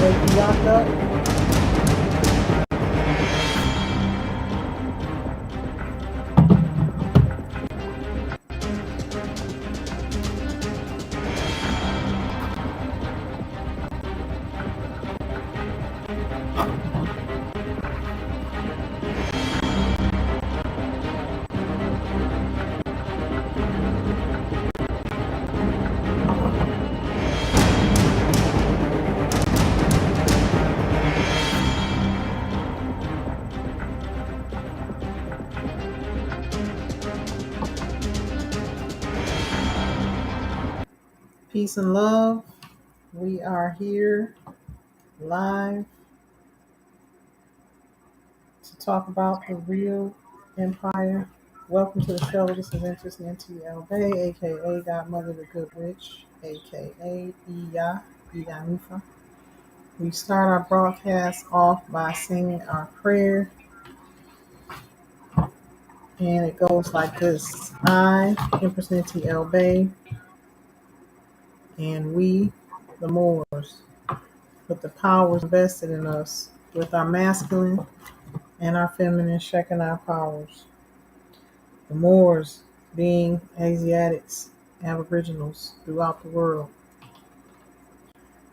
Wake Yacht up. Peace and love. We are here live to talk about the real empire. Welcome to the show. This is Interesting NTL Bay, aka Godmother the Good Witch, aka Iya Nufa. We start our broadcast off by singing our prayer, and it goes like this: I, Empress NTL Bay, and we, the Moors, with the powers vested in us, with our masculine and our feminine Shekinah powers. The Moors being Asiatics, Aboriginals throughout the world.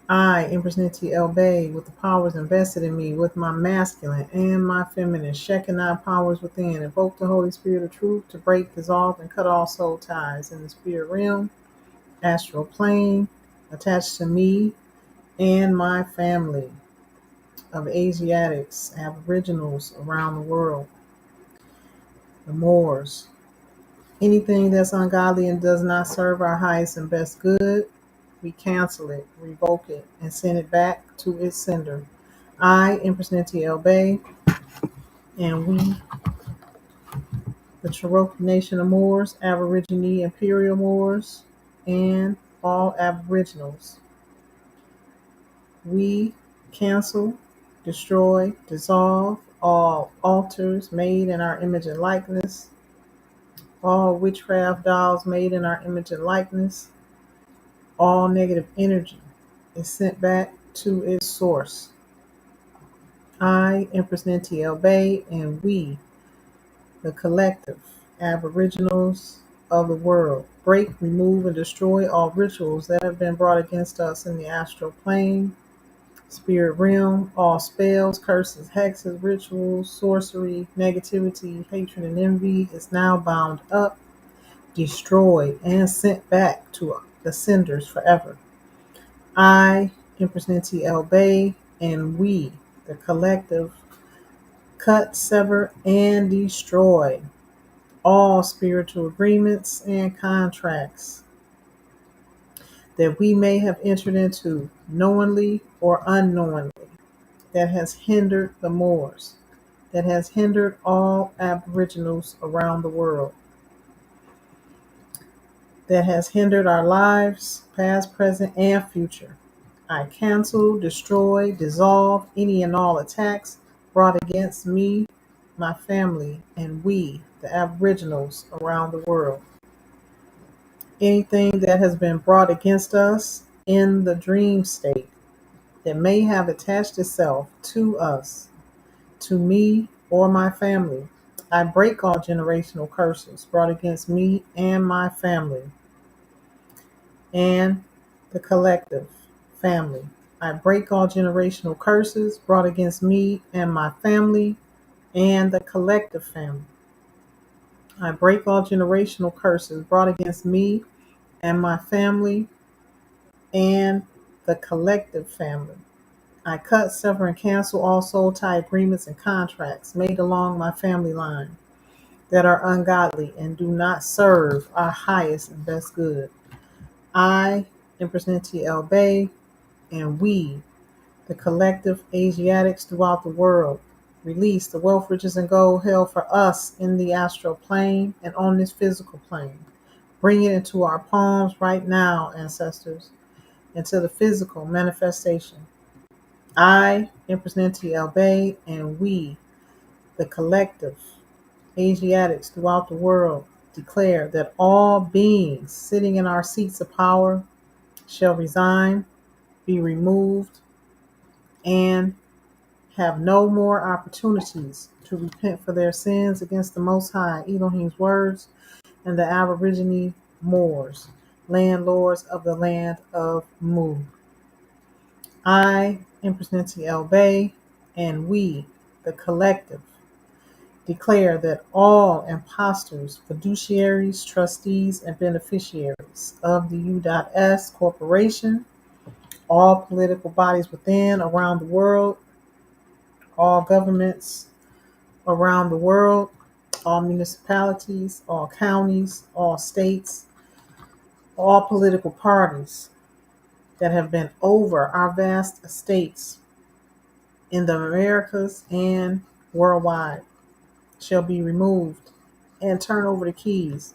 I, Empress Ninti El Bay, with the powers invested in me, with my masculine and my feminine Shekinah powers within, invoke the Holy Spirit of truth to break, dissolve, and cut all soul ties in the spirit realm, astral plane, attached to me and my family of Asiatics, Aboriginals around the world. The Moors. Anything that's ungodly and does not serve our highest and best good, we cancel it, revoke it, and send it back to its sender. I, Empress Ninti El Bay, and we, the Cherokee Nation of Moors, Aborigine Imperial Moors, and all Aboriginals, we cancel, destroy, dissolve all altars made in our image and likeness, all witchcraft dolls made in our image and likeness. All negative energy is sent back to its source. I, Empress Ninti El Bay, and we, the collective Aboriginals of the world, break, remove, and destroy all rituals that have been brought against us in the astral plane, spirit realm, all spells, curses, hexes, rituals, sorcery, negativity, hatred, and envy is now bound up, destroyed, and sent back to the senders forever. I, Empress Ninti El Bay, and we, the collective, cut, sever, and destroy all spiritual agreements and contracts that we may have entered into knowingly or unknowingly that has hindered the Moors, that has hindered all Aboriginals around the world, that has hindered our lives, past, present, and future. I cancel, destroy, dissolve any and all attacks brought against me, my family, and we, the Aboriginals around the world. Anything that has been brought against us in the dream state that may have attached itself to us, to me, or my family, I break all generational curses brought against me and my family and the collective family I break all generational curses brought against me and my family and the collective family. I break all generational curses brought against me and my family and the collective family. I cut, sever, and cancel all soul tie agreements and contracts made along my family line that are ungodly and do not serve our highest and best good. I, Empress Ninti El Bay, and we, the collective Asiatics throughout the world, release the wealth, riches, and gold held for us in the astral plane and on this physical plane. Bring it into our palms right now, ancestors, into the physical manifestation. I, Empress Ninti El Bay, and we, the collective Asiatics throughout the world, declare that all beings sitting in our seats of power shall resign, be removed, and have no more opportunities to repent for their sins against the Most High, Elohim's words, and the Aborigine Moors, landlords of the land of Mu. I, Empress Ninti El Bay, and we, the collective, declare that all impostors, fiduciaries, trustees, and beneficiaries of the U.S. Corporation, all political bodies within, around the world, all governments around the world, all municipalities, all counties, all states, all political parties that have been over our vast estates in the Americas and worldwide shall be removed and turn over the keys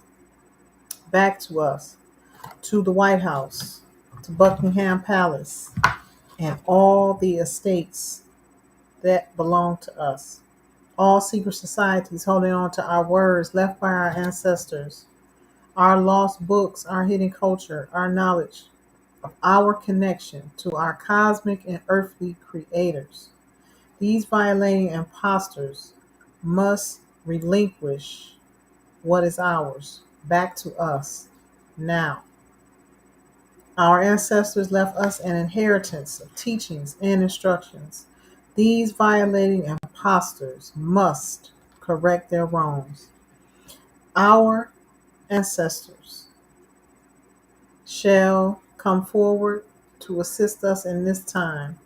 back to us, to the White House, to Buckingham Palace, and all the estates that belong to us. All secret societies holding on to our words left by our ancestors, our lost books, our hidden culture, our knowledge of our connection to our cosmic and earthly creators. These violating impostors must relinquish what is ours back to us now. Our ancestors left us an inheritance of teachings and instructions. These violating impostors must correct their wrongs. Our ancestors shall come forward to assist us in this time,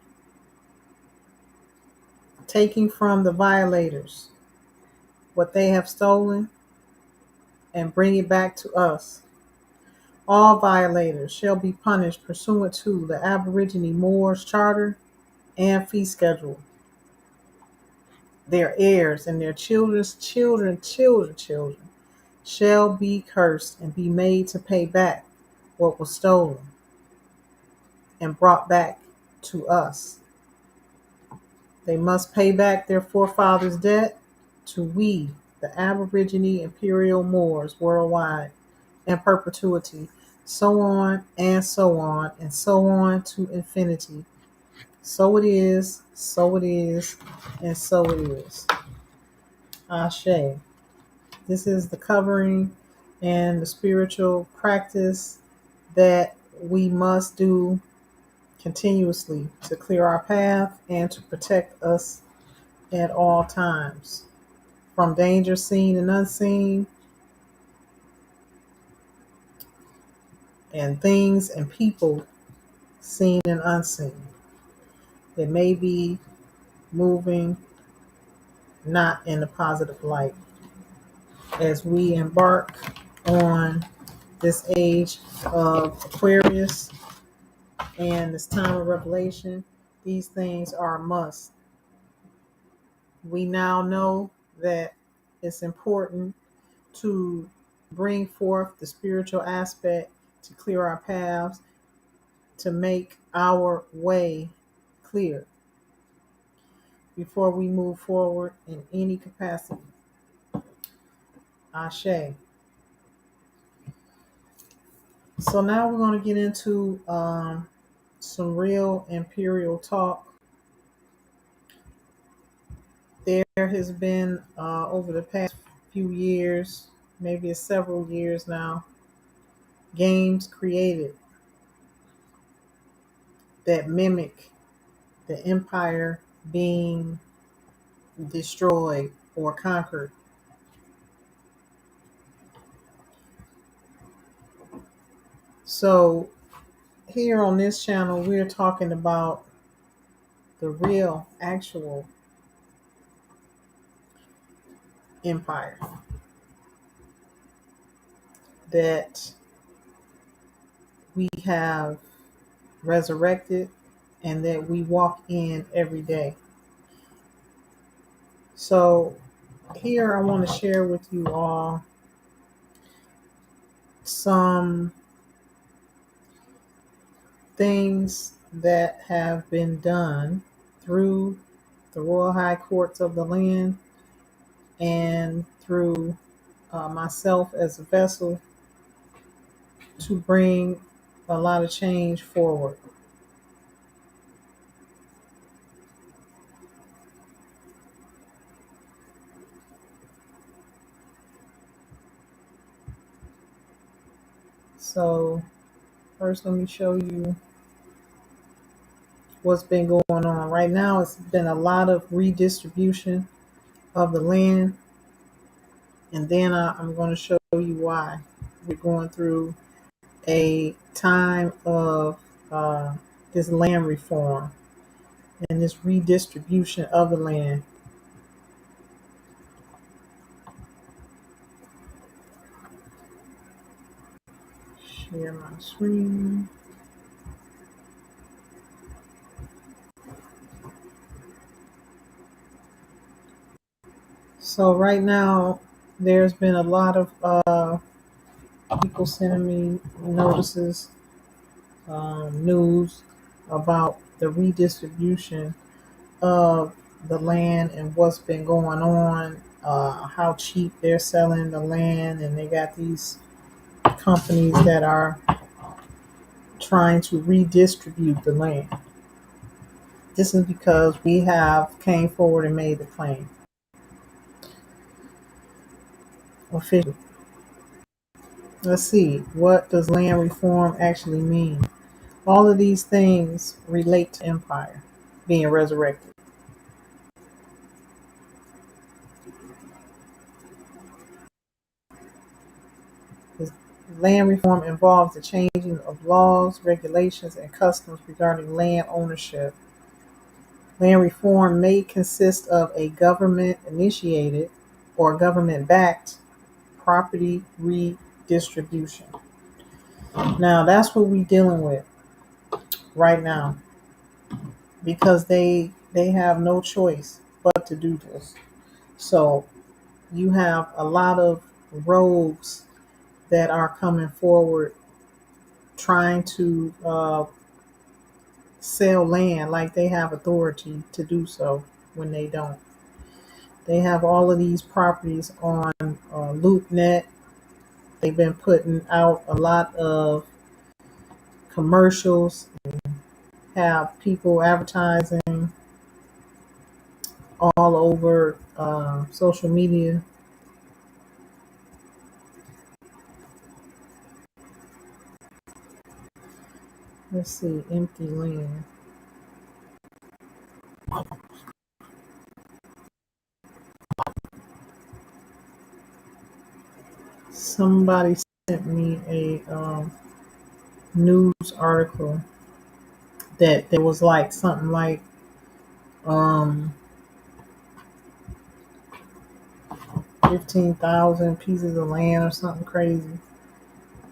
taking from the violators what they have stolen and bring it back to us. All violators shall be punished pursuant to the Aborigine Moors Charter and fee schedule. Their heirs and their children's children shall be cursed and be made to pay back what was stolen and brought back to us. They must pay back their forefathers' debt to we, the Aborigine Imperial Moors worldwide, in perpetuity, so on and so on and so on to infinity. So it is, so it is, and so it is. Ashe. This is the covering and the spiritual practice that we must do continuously to clear our path and to protect us at all times from danger seen and unseen, and things and people seen and unseen. It may be moving not in a positive light. As we embark on this age of Aquarius and this time of revelation, these things are a must. We now know that it's important to bring forth the spiritual aspect to clear our paths, to make our way clear before we move forward in any capacity. Ashe. So now we're going to get into some real imperial talk. There has been, over the past few years, maybe it's several years now, games created that mimic the empire being destroyed or conquered. So, here on this channel, we're talking about the real, actual empire that we have resurrected and that we walk in every day. So, here I want to share with you all some things that have been done through the Royal High Courts of the land and through myself as a vessel to bring a lot of change forward. So, first, let me show you what's been going on. Right now, it's been a lot of redistribution of the land, and then I'm going to show you why we're going through a time of uh, this land reform and this redistribution of the land. Share my screen. So right now, there's been a lot of people sending me notices, news about the redistribution of the land and what's been going on, how cheap they're selling the land, and they got these companies that are trying to redistribute the land. This is because we have came forward and made the claim officially. Let's see, what does land reform actually mean? All of these things relate to empire being resurrected. This land reform involves the changing of laws, regulations, and customs regarding land ownership. Land reform may consist of a government-initiated or government-backed property redistribution. Now, that's what we're dealing with right now because they have no choice but to do this. So you have a lot of rogues that are coming forward trying to sell land like they have authority to do so when they don't. They have all of these properties on LoopNet. They've been putting out a lot of commercials, have people advertising all over social media. Let's see, empty land. Somebody sent me a news article that there was like something like um, 15,000 pieces of land or something crazy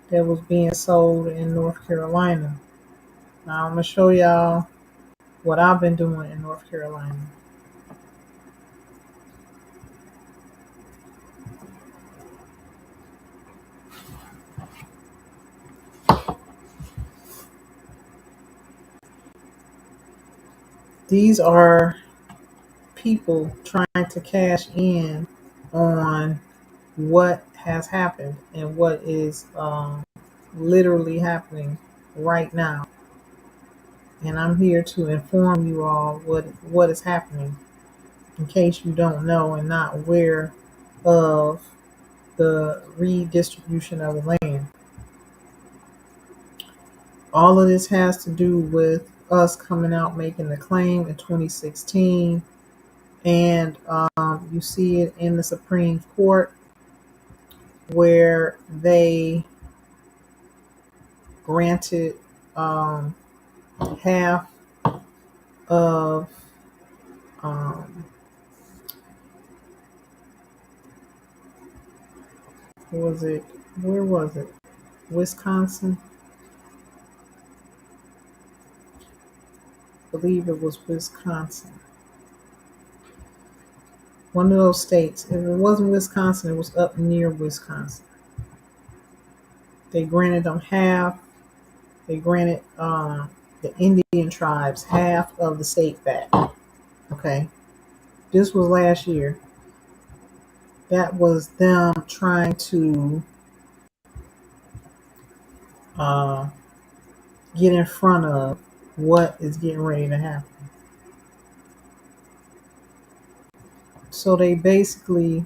that was being sold in North Carolina. Now I'm gonna show y'all what I've been doing in North Carolina. These are people trying to cash in on what has happened and what is literally happening right now. And I'm here to inform you all what is happening in case you don't know and not aware of the redistribution of the land. All of this has to do with us coming out making the claim in 2016, and you see it in the Supreme Court where they granted um, half of um, was it? Where was it? Wisconsin? I believe it was Wisconsin. One of those states. If it wasn't Wisconsin, it was up near Wisconsin. They granted them half. They granted the Indian tribes half of the state back. Okay. This was last year. That was them trying to uh, get in front of what is getting ready to happen. So they basically,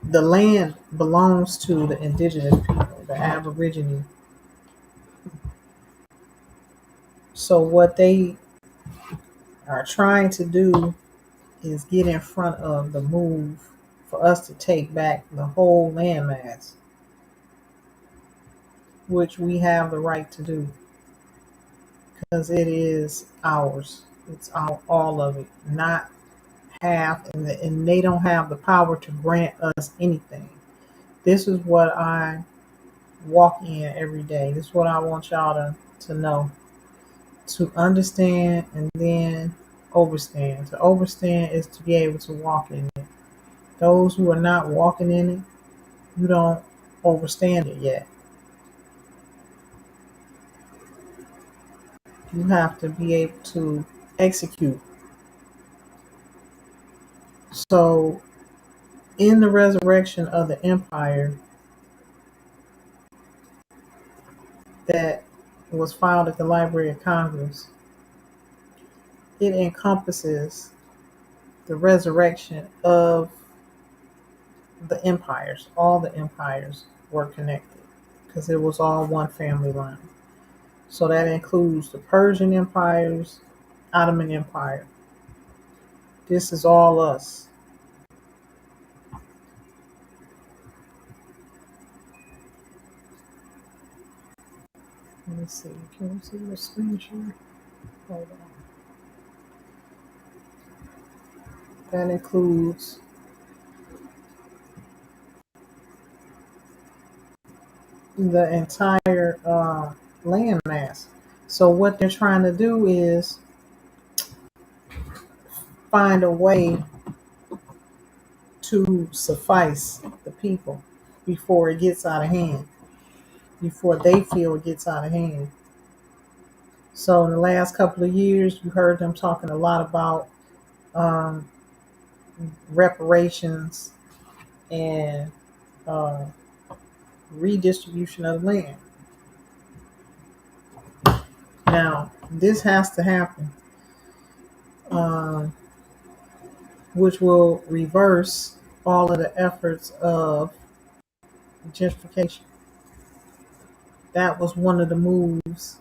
the land belongs to the indigenous people, the Aborigine. So what they are trying to do is get in front of the move for us to take back the whole landmass, which we have the right to do because it is ours. It's all of it, not half, and they don't have the power to grant us anything. This is what I walk in every day. This is what I want y'all to know, to understand and then overstand. To overstand is to be able to walk in it. Those who are not walking in it, you don't overstand it yet. You have to be able to execute. So, in the resurrection of the empire that was filed at the Library of Congress, it encompasses the resurrection of the empires. All the empires were connected because it was all one family line. So that includes the Persian empires, Ottoman Empire. This is all us. Let me see. Can you see the screen share? Hold on. That includes the entire landmass. So what they're trying to do is find a way to suffice the people before it gets out of hand, before they feel it gets out of hand. So in the last couple of years, you heard them talking a lot about um, reparations and uh, redistribution of land. Now, this has to happen, um, which will reverse all of the efforts of gentrification. That was one of the moves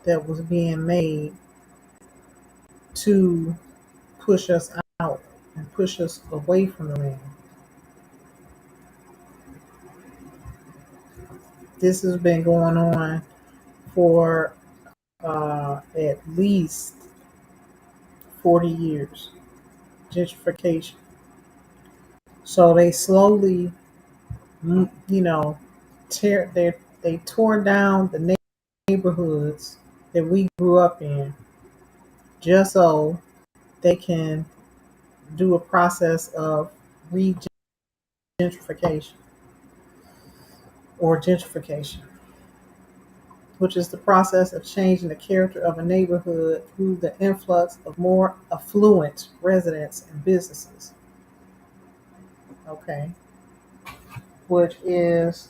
that was being made to push us out and push us away from the land. This has been going on for at least 40 years, gentrification. So they slowly, you know, they tore down the neighborhoods that we grew up in just so they can do a process of regentrification or gentrification, which is the process of changing the character of a neighborhood through the influx of more affluent residents and businesses. Okay, which is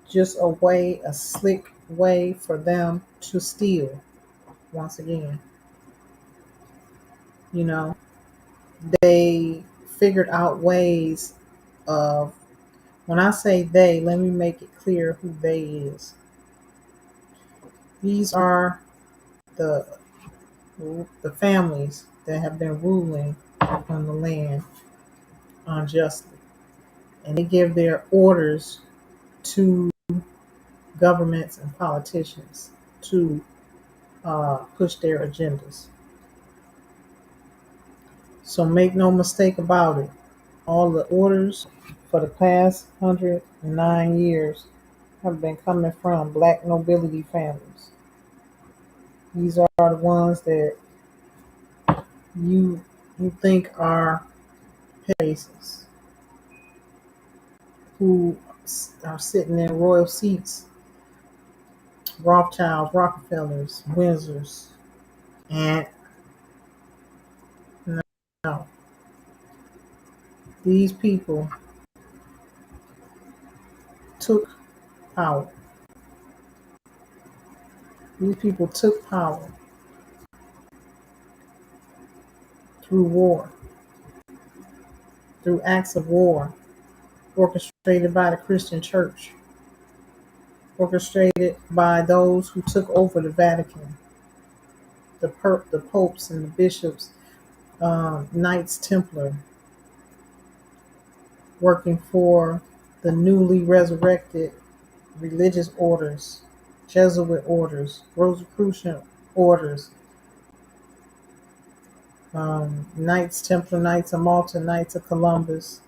just a slick way for them to steal. Once again, you know, they figured out ways of When I say they, let me make it clear who they is. These are the the families that have been ruling on the land unjustly, and they give their orders to governments and politicians to push their agendas. So make no mistake about it. All the orders for the past 109 years have been coming from black nobility families. These are the ones that you you think are faces who are sitting in royal seats, Rothschilds, Rockefellers, Windsors, and no, these people took power. These people took power through war, through acts of war orchestrated by the Christian church, orchestrated by those who took over the Vatican, the popes and the bishops, Knights Templar, working for the newly resurrected religious orders, Jesuit orders, Rosicrucian orders, Knights Templar, Knights of Malta, Knights of Columbus.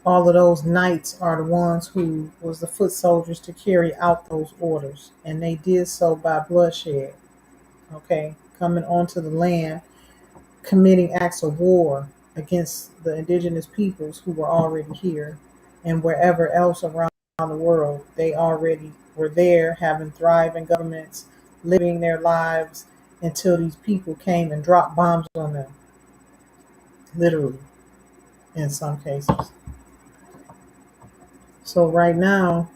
All of those knights are the ones who was the foot soldiers to carry out those orders, and they did so by bloodshed. Okay, coming onto the land, committing acts of war against the indigenous peoples who were already here, and wherever else around the world they already were there, having thriving governments, living their lives until these people came and dropped bombs on them, literally, in some cases. So right now,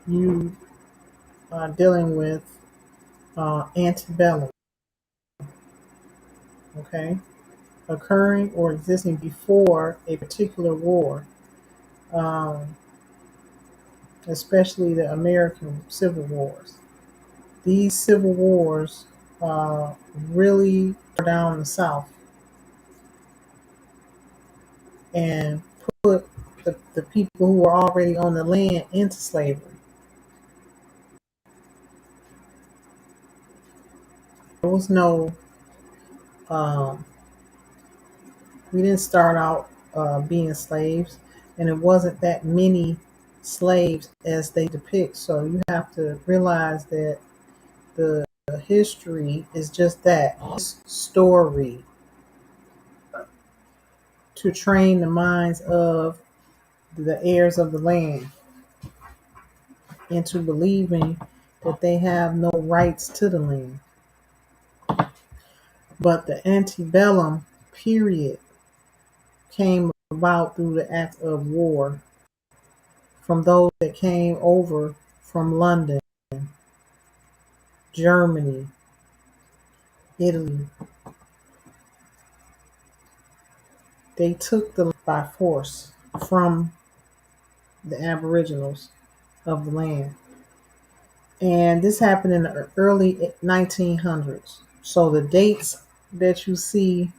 you are dealing with antebellum, okay, occurring or existing before a particular war, um, especially the American Civil Wars. These civil wars really tore down the South and put the people who were already on the land into slavery. There was no, um, we didn't start out being slaves, and it wasn't that many slaves as they depict. So you have to realize that the history is just that, story, to train the minds of the heirs of the land into believing that they have no rights to the land. But the antebellum period came about through the act of war from those that came over from London, Germany, Italy. They took the land by force from the aboriginals of the land. And this happened in the early 1900s. So the dates that you see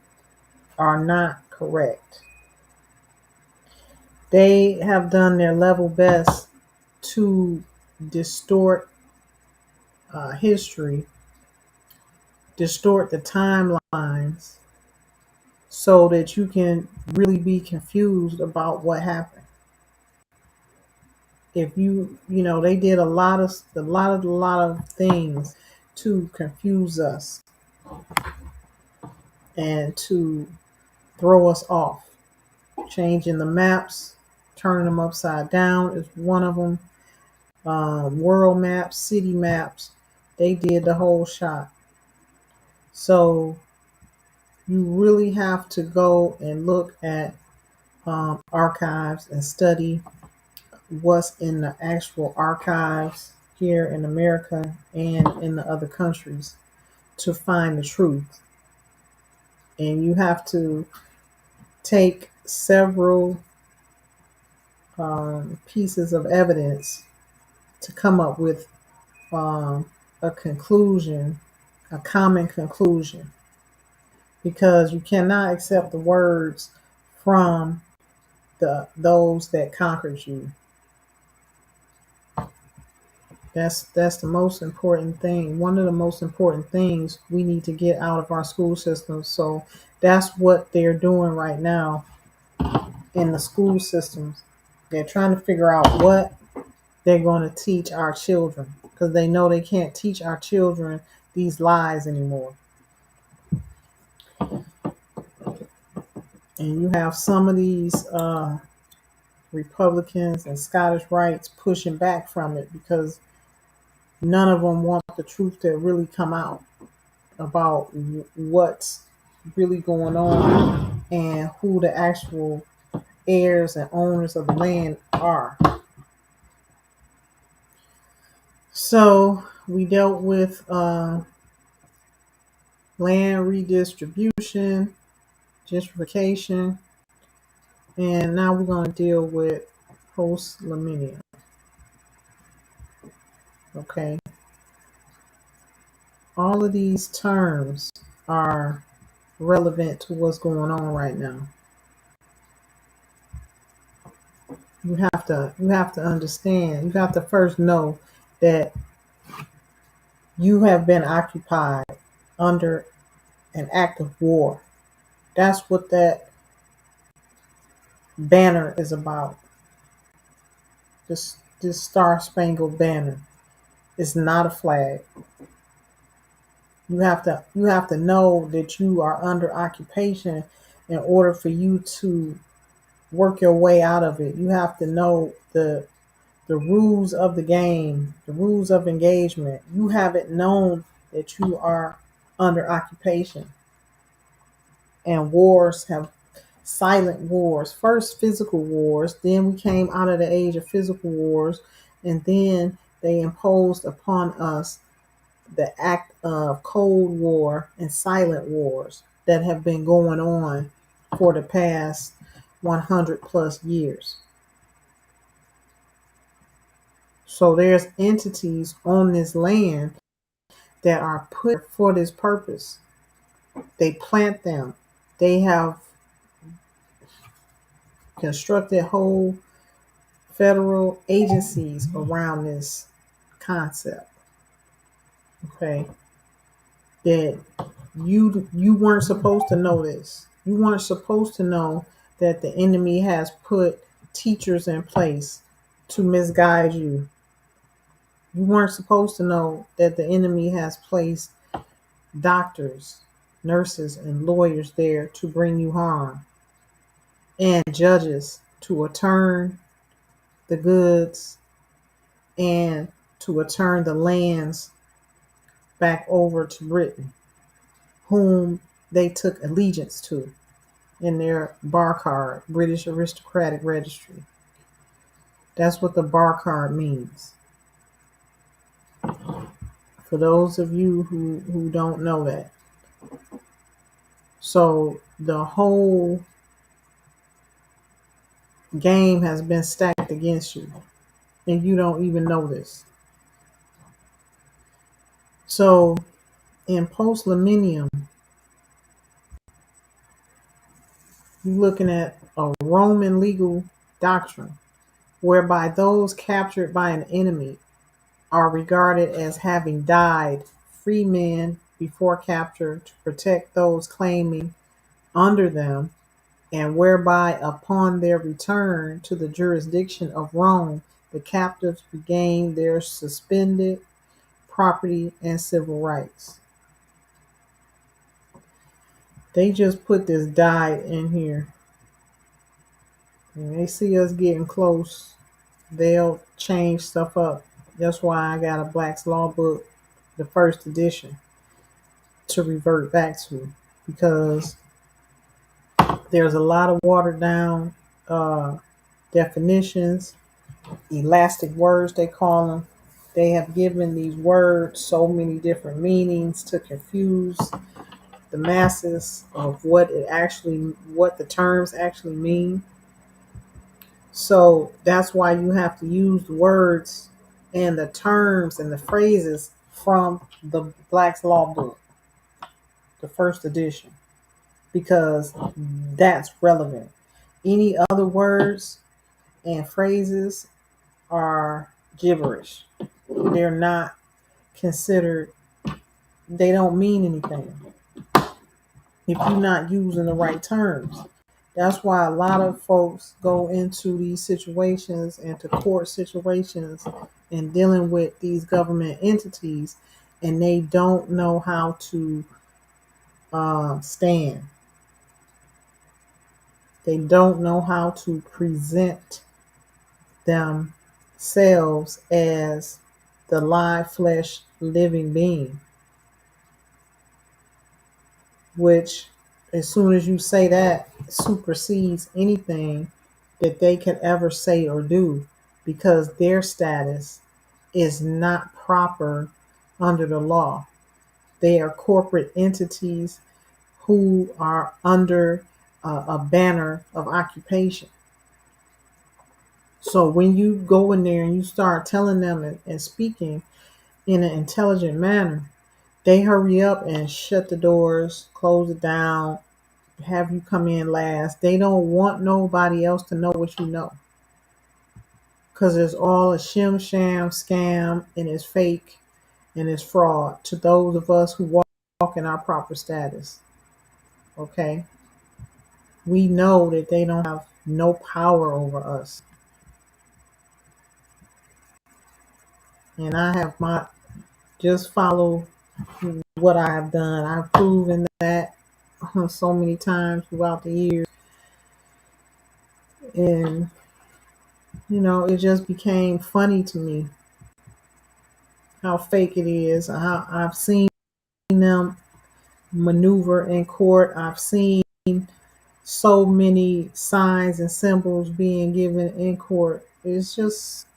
are not correct. They have done their level best to distort history, distort the timelines, so that you can really be confused about what happened. If they did a lot of things to confuse us and to throw us off. Changing the maps, turning them upside down is one of them. World maps, city maps, they did the whole shot. So you really have to go and look at archives and study what's in the actual archives here in America and in the other countries to find the truth. And you have to take several pieces of evidence to come up with a conclusion, a common conclusion, because you cannot accept the words from those that conquered you. That's the most important thing. One of the most important things we need to get out of our school system. So that's what they're doing right now in the school systems. They're trying to figure out what they're going to teach our children, because they know they can't teach our children these lies anymore. And you have some of these Republicans and Scottish rights pushing back from it, because none of them want the truth to really come out about what's really going on and who the actual heirs and owners of the land are. So we dealt with land redistribution, gentrification, and now we're going to deal with post-millennium. Okay. All of these terms are relevant to what's going on right now. You have to understand. You have to first know that you have been occupied under an act of war. That's what that banner is about. This Star Spangled Banner is not a flag. You have to know that you are under occupation in order for you to work your way out of it. You have to know the rules of the game, the rules of engagement. You haven't known that you are under occupation. And wars have silent wars. First physical wars, then we came out of the age of physical wars, and then they imposed upon us the act of Cold War and silent wars that have been going on for the past 100 plus years. So there's entities on this land that are put for this purpose. They plant them. They have constructed whole federal agencies around this concept. Okay. That you weren't supposed to know this. You weren't supposed to know that the enemy has put teachers in place to misguide you. You weren't supposed to know that the enemy has placed doctors, nurses, and lawyers there to bring you harm, and judges to return the goods and to return the lands back over to Britain, whom they took allegiance to in their bar card, British Aristocratic Registry. That's what the bar card means. For those of you who don't know that. So the whole game has been stacked against you, and you don't even know this. So in post-millennium, you're looking at a Roman legal doctrine whereby those captured by an enemy are regarded as having died free men before capture to protect those claiming under them, and whereby upon their return to the jurisdiction of Rome, the captives regain their suspended property and civil rights. They just put this died in here. When they see us getting close, they'll change stuff up. That's why I got a Black's Law book, the first edition, to revert back to, because there's a lot of watered down definitions, elastic words they call them. They have given these words so many different meanings to confuse the masses of what the terms actually mean. So that's why you have to use the words and the terms and the phrases from the Black's Law book, the first edition, because that's relevant. Any other words and phrases are gibberish. They're not considered, they don't mean anything if you're not using the right terms. That's why a lot of folks go into these situations, into court situations, and dealing with these government entities, and they don't know how to stand. They don't know how to present themselves as the live flesh living being, which as soon as you say that, supersedes anything that they could ever say or do, because their status is not proper under the law. They are corporate entities who are under a banner of occupation. So when you go in there and you start telling them and speaking in an intelligent manner, they hurry up and shut the doors, close it down, have you come in last. They don't want nobody else to know what you know, because it's all a shim sham scam, and it's fake and it's fraud to those of us who walk in our proper status. Okay, we know that they don't have no power over us, and I have my just follow what I have done. I've proven that so many times throughout the years, and it just became funny to me how fake it is. How I've seen them maneuver in court. I've seen so many signs and symbols being given in court. It's just,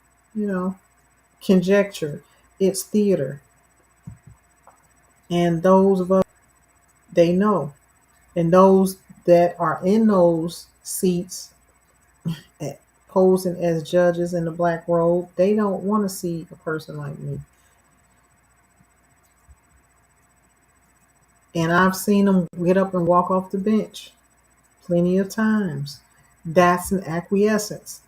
conjecture. It's theater. And those of us, they know. And those that are in those seats posing as judges in the black robe, they don't want to see a person like me. And I've seen them get up and walk off the bench plenty of times. That's an acquiescence.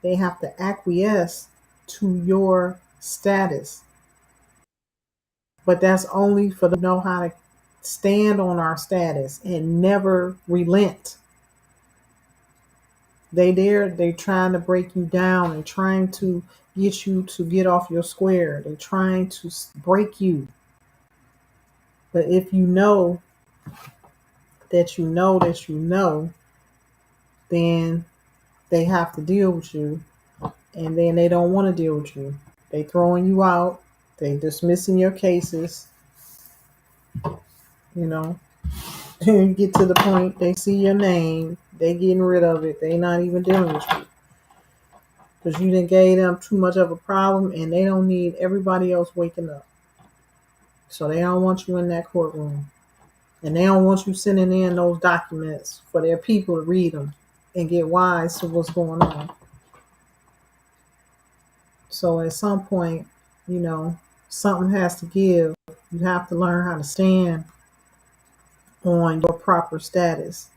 They have to acquiesce to your status. But that's only for them to know how to stand on our status and never relent. They're trying to break you down. They're trying to get you to get off your square. They're trying to break you. But if you know that you know that you know, then they have to deal with you, and then they don't want to deal with you. They throwing you out. They dismissing your cases. You know, you get to the point they see your name, they getting rid of it. They not even dealing with you because you done gave them too much of a problem, and they don't need everybody else waking up. So they don't want you in that courtroom, and they don't want you sending in those documents for their people to read them and get wise to what's going on. So at some point, something has to give. You have to learn how to stand on your proper status.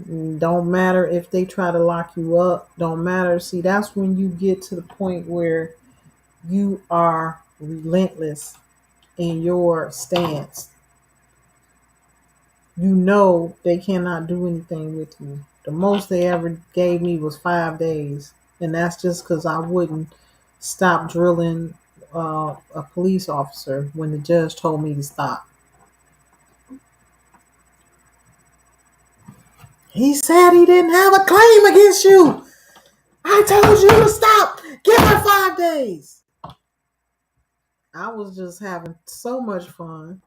Don't matter if they try to lock you up. Don't matter. See, that's when you get to the point where you are relentless in your stance. You know they cannot do anything with you. The most they ever gave me was 5 days. And that's just because I wouldn't stop drilling a police officer when the judge told me to stop. He said he didn't have a claim against you. I told you to stop. Give her 5 days. I was just having so much fun.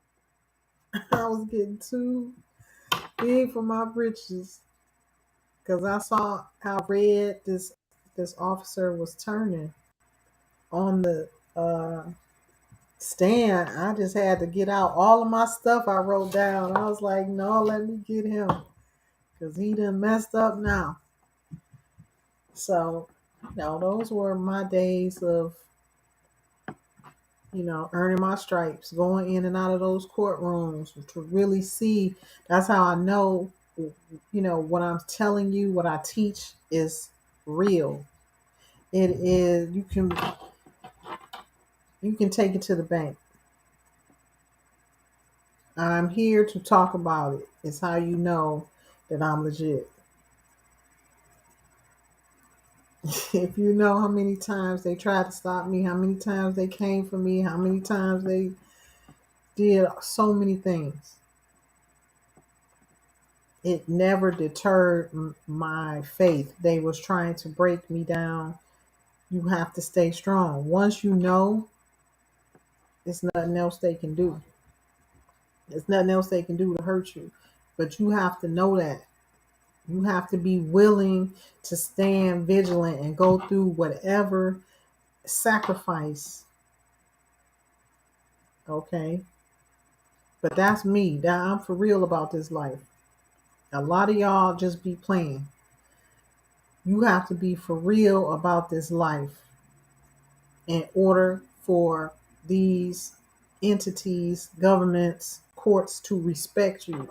I was getting too big for my britches because I saw how red this officer was turning on the stand. I just had to get out all of my stuff I wrote down. I was like, no, let me get him because he done messed up now. So, those were my days of, earning my stripes, going in and out of those courtrooms to really see. That's how I know, what I'm telling you, what I teach is real. It is, you can take it to the bank. I'm here to talk about it. It's how you know that I'm legit. If you know how many times they tried to stop me, how many times they came for me, how many times they did so many things, it never deterred my faith. They was trying to break me down. You have to stay strong. Once you know, there's nothing else they can do. There's nothing else they can do to hurt you. But you have to know that. You have to be willing to stand vigilant and go through whatever sacrifice. Okay. But that's me. That I'm for real about this life. A lot of y'all just be playing. You have to be for real about this life in order for these entities, governments, courts to respect you.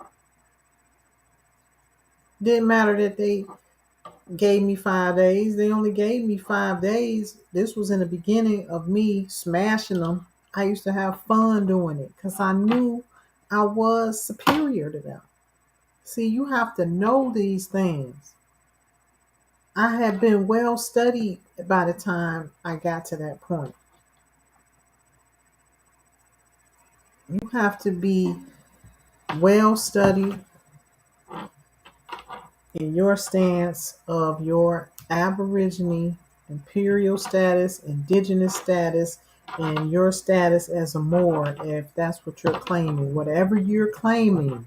Didn't matter that they gave me 5 days. They only gave me 5 days. This was in the beginning of me smashing them. I used to have fun doing it because I knew I was superior to them. See, you have to know these things. I had been well studied by the time I got to that point. You have to be well studied in your stance of your Aborigine, imperial status, indigenous status, and your status as a Moor, if that's what you're claiming. Whatever you're claiming,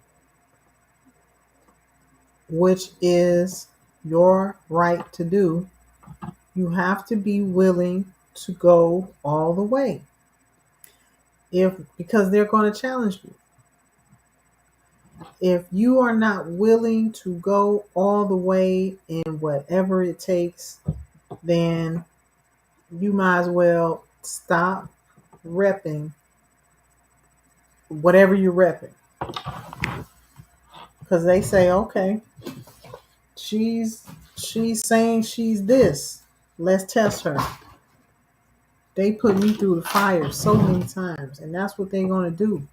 which is your right to do, you have to be willing to go all the way. Because they're going to challenge you. If you are not willing to go all the way in whatever it takes, then you might as well stop repping whatever you're repping. Because they say, okay, she's saying she's this. Let's test her. They put me through the fire so many times, and that's what they're going to do.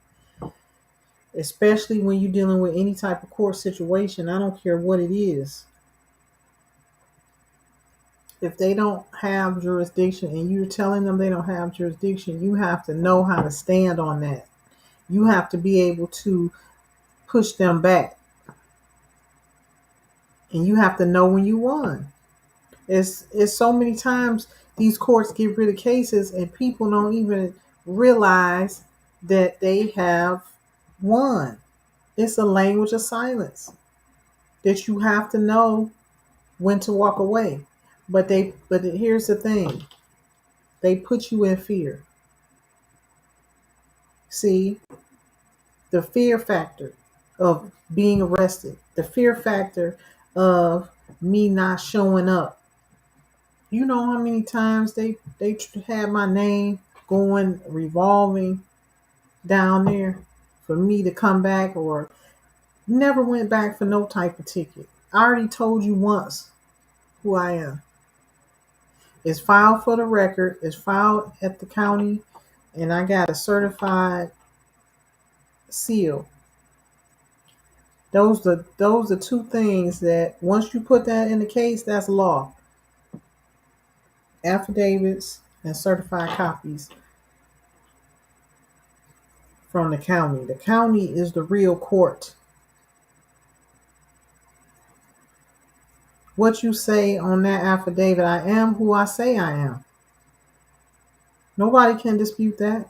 Especially when you're dealing with any type of court situation. I don't care what it is. If they don't have jurisdiction and you're telling them they don't have jurisdiction, you have to know how to stand on that. You have to be able to push them back. And you have to know when you won. It's so many times these courts get rid of cases and people don't even realize that they have won. It's a language of silence that you have to know when to walk away. But here's the thing. They put you in fear. See, the fear factor of being arrested, the fear factor of me not showing up. You know how many times they had my name going revolving down there for me to come back, or never went back for no type of ticket. I already told you once who I am. It's filed for the record. It's filed at the county, and I got a certified seal. Those are two things that once you put that in the case, that's law. Affidavits and certified copies from the county. The county is the real court. What you say on that affidavit, I am who I say I am. Nobody can dispute that.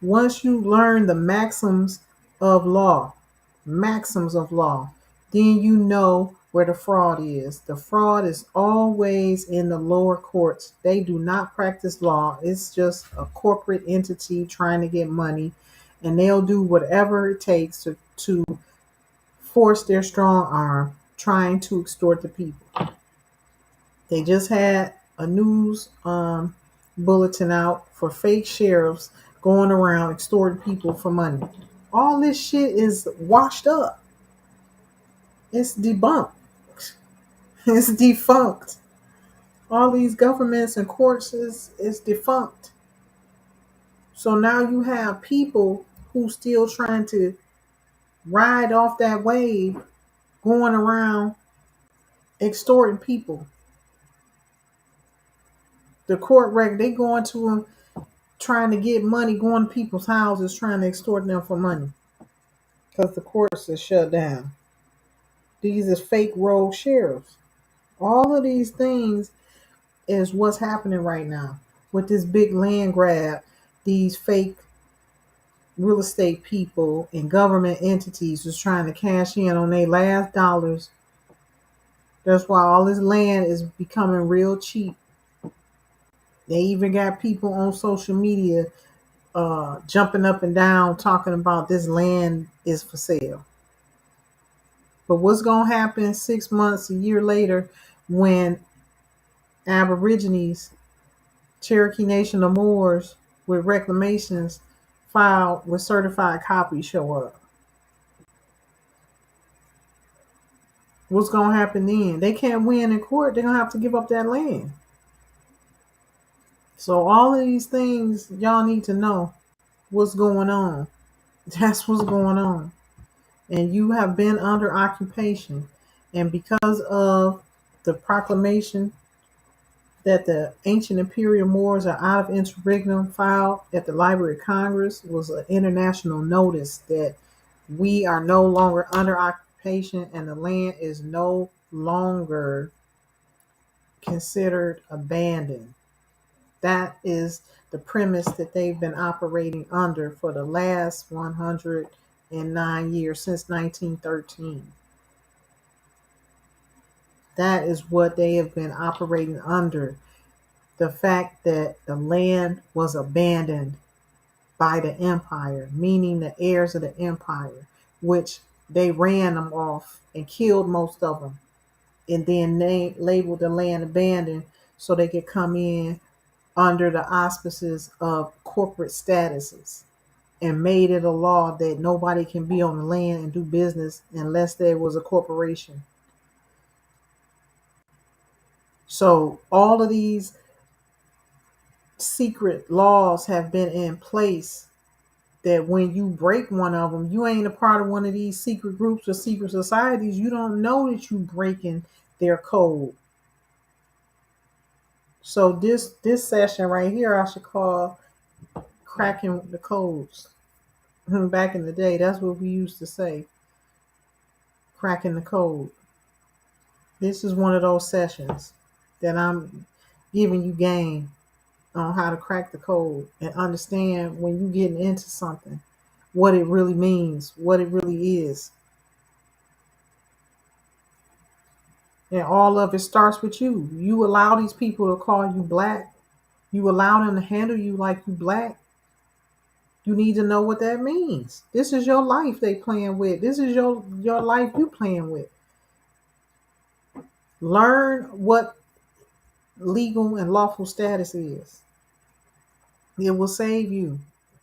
Once you learn the maxims of law, then you know where the fraud is. The fraud is always in the lower courts. They do not practice law. It's just a corporate entity trying to get money, and they'll do whatever it takes to force their strong arm trying to extort the people. They just had a news bulletin out for fake sheriffs going around extorting people for money. All this shit is washed up. It's debunked. It's defunct. All these governments and courts is defunct. So now you have people who still trying to ride off that wave, going around extorting people. The court record, they going to them trying to get money, going to people's houses trying to extort them for money because the courts are shut down. These is fake rogue sheriffs. All of these things is what's happening right now with this big land grab. These fake real estate people and government entities is trying to cash in on their last dollars. That's why all this land is becoming real cheap. They even got people on social media jumping up and down talking about this land is for sale. But what's going to happen 6 months, a year later, when Aborigines, Cherokee Nation of Moors with reclamations filed with certified copies show up? What's going to happen then? They can't win in court. They're going to have to give up that land. So all of these things, y'all need to know what's going on. That's what's going on. And you have been under occupation. And because of the proclamation that the ancient imperial Moors are out of interregnum filed at the Library of Congress was an international notice that we are no longer under occupation and the land is no longer considered abandoned. That is the premise that they've been operating under for the last 109 years, since 1913. That is what they have been operating under. The fact that the land was abandoned by the empire, meaning the heirs of the empire, which they ran them off and killed most of them, and then they labeled the land abandoned so they could come in under the auspices of corporate statuses and made it a law that nobody can be on the land and do business unless there was a corporation. So all of these secret laws have been in place that when you break one of them, you ain't a part of one of these secret groups or secret societies. You don't know that you breaking their code. So this session right here, I should call cracking the codes. Back in the day, that's what we used to say, cracking the code. This is one of those sessions that I'm giving you game on how to crack the code and understand when you're getting into something, what it really means, what it really is. And all of it starts with you. You allow these people to call you black. You allow them to handle you like you black. You need to know what that means. This is your life they playing with. This is your life you playing with. Learn what legal and lawful status is. It will save you.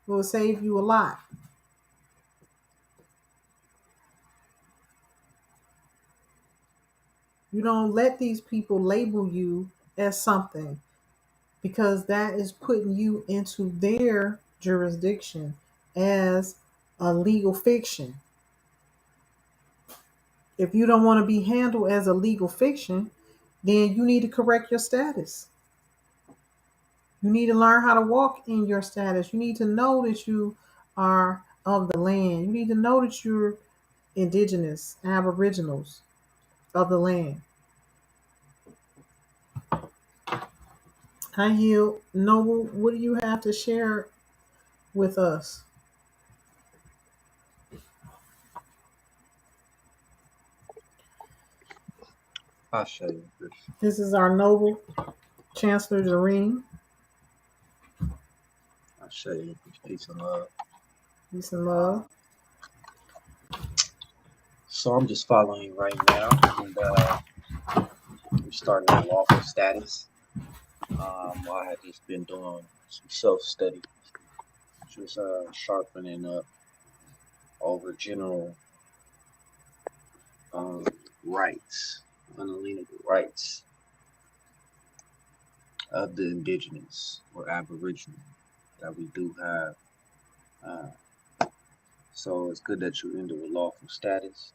It will save you a lot. You don't let these people label you as something, because that is putting you into their jurisdiction as a legal fiction. If you don't want to be handled as a legal fiction, then you need to correct your status. You need to learn how to walk in your status. You need to know that you are of the land. You need to know that you're indigenous, aboriginals of the land. I yield. Noble, what do you have to share with us? I'll show you this. This is our noble Chancellor Doreen. I'll show you peace and love. Peace and love. So I'm just following right now, and we're starting with lawful status. I had just been doing some self study, just sharpening up over general um, rights, unalienable rights of the indigenous or aboriginal that we do have. Uh, so it's good that you're into a lawful status,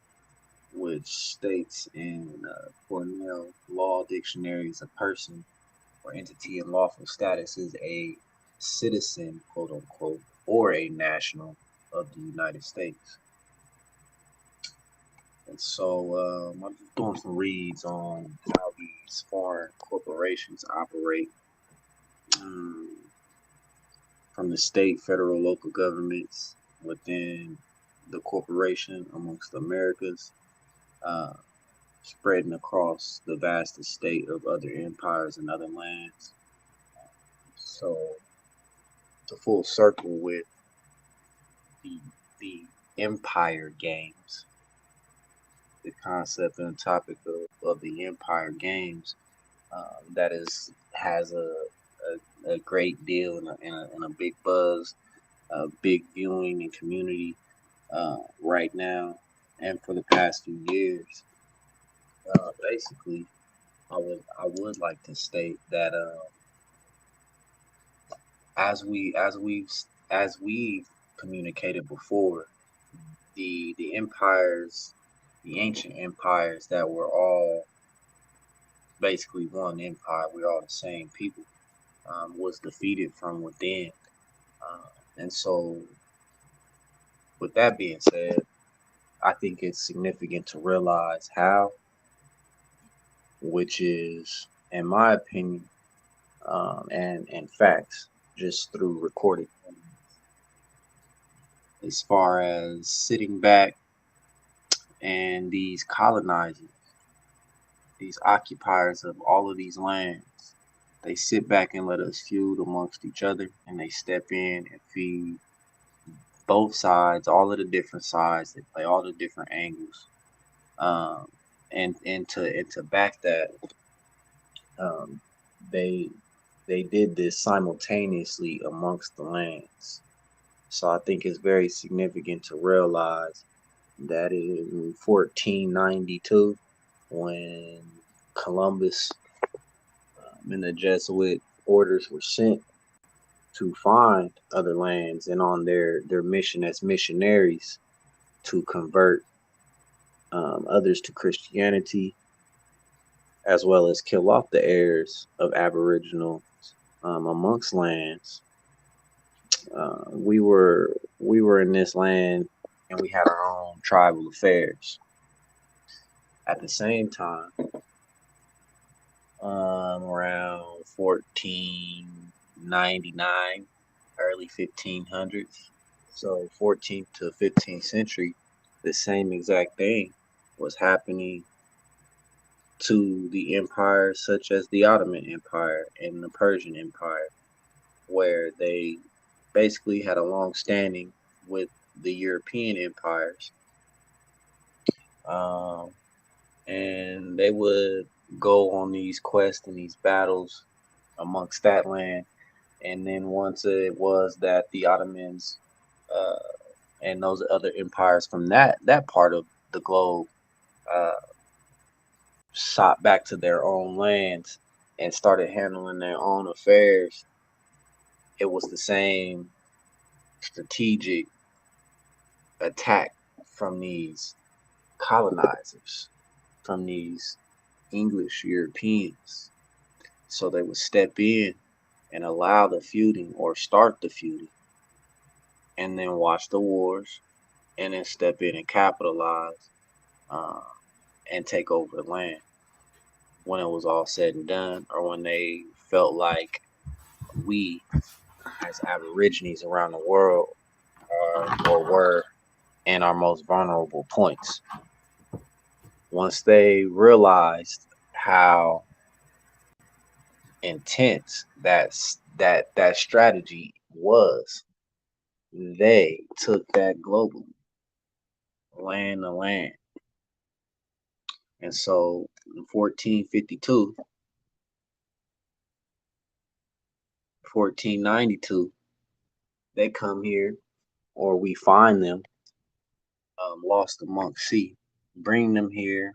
which states in Cornell Law Dictionary is a person or entity in lawful status is a citizen, quote unquote, or a national of the United States. And so I'm just doing some reads on how these foreign corporations operate um, from the state, federal, local governments within the corporation amongst the Americas, uh, spreading across the vast estate of other empires and other lands. So to full circle with the the empire games, the concept and topic of the empire games, that is has a great deal and a big buzz, a big viewing and community right now, and for the past few years. Basically, I would like to state that as we've communicated before, the empires, the ancient empires that were all basically one empire, we're all the same people, was defeated from within. And so, with that being said, I think it's significant to realize how, which is, in my opinion, and facts, just through recorded, as far as sitting back and these colonizers, these occupiers of all of these lands, they sit back and let us feud amongst each other, and they step in and feed both sides, all of the different sides. They play all the different angles, um, and to back that, um, they they did this simultaneously amongst the lands. So I think it's very significant to realize that in 1492, when Columbus and the Jesuit orders were sent to find other lands and on their mission as missionaries to convert others to Christianity, as well as kill off the heirs of Aboriginal amongst lands. We were in this land, and we had our own tribal affairs. At the same time, around 1499, early 1500s, so 14th to 15th century, the same exact thing was happening to the empires such as the Ottoman Empire and the Persian Empire, where they basically had a long standing with the European empires. Um, and they would go on these quests and these battles amongst that land. And then once it was that the Ottomans uh, and those other empires from that part of the globe uh, shot back to their own lands and started handling their own affairs, it was the same strategic attack from these colonizers, from these English Europeans. So they would step in and allow the feuding or start the feuding and then watch the wars and then step in and capitalize uh, and take over the land when it was all said and done, or when they felt like we as Aborigines around the world are or were in our most vulnerable points. Once they realized how intense that strategy was, they took that globally, land to land. And so in 1452, 1492, they come here, or we find them lost amongst sea, bring them here,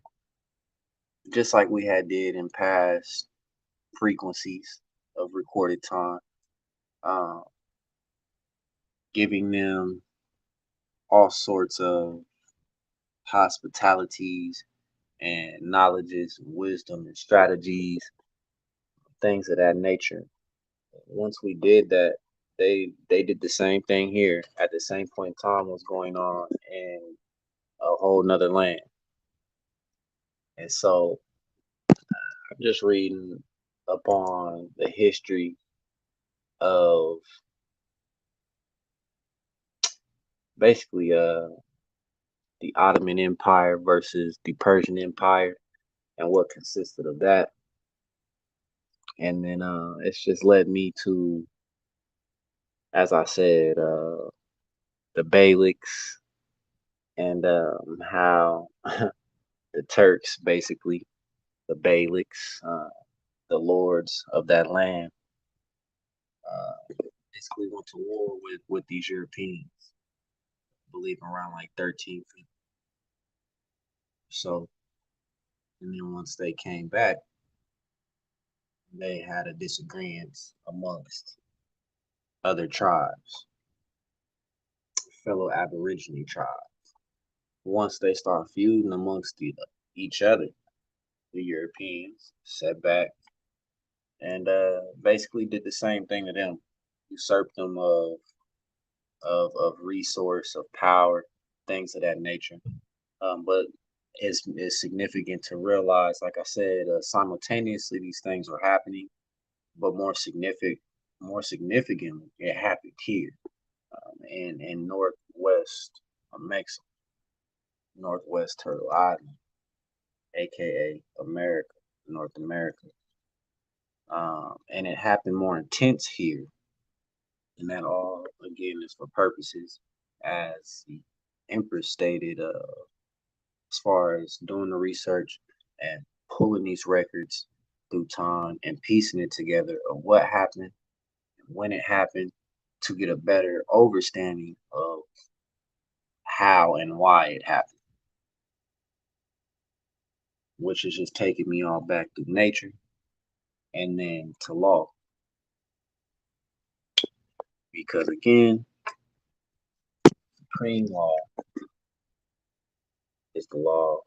just like we had did in past frequencies of recorded time, uh, giving them all sorts of hospitalities and knowledges, wisdom and strategies, things of that nature. Once we did that, they did the same thing here at the same point in time was going on in a whole nother land. And so I'm just reading upon the history of basically the Ottoman Empire versus the Persian Empire and what consisted of that. And then it's just led me to, as I said, the Beyliks and how the Turks, basically, the Beyliks, the lords of that land, basically went to war with these Europeans, I believe around like 1350. So, and then once they came back, they had a disagreement amongst other tribes, fellow Aborigine tribes. Once they start feuding amongst each other, the Europeans set back and basically did the same thing to them, usurped them of resource, of power, things of that nature. But it's significant to realize, like I said, simultaneously these things were happening, but more significantly, it happened here in northwest of Mexico, northwest Turtle Island, aka America, North America. And it happened more intense here, and that all again is for purposes, as the Empress stated, as far as doing the research and pulling these records through time and piecing it together of what happened and when it happened to get a better understanding of how and why it happened, which is just taking me all back through nature and then to law. Because again, supreme law is the law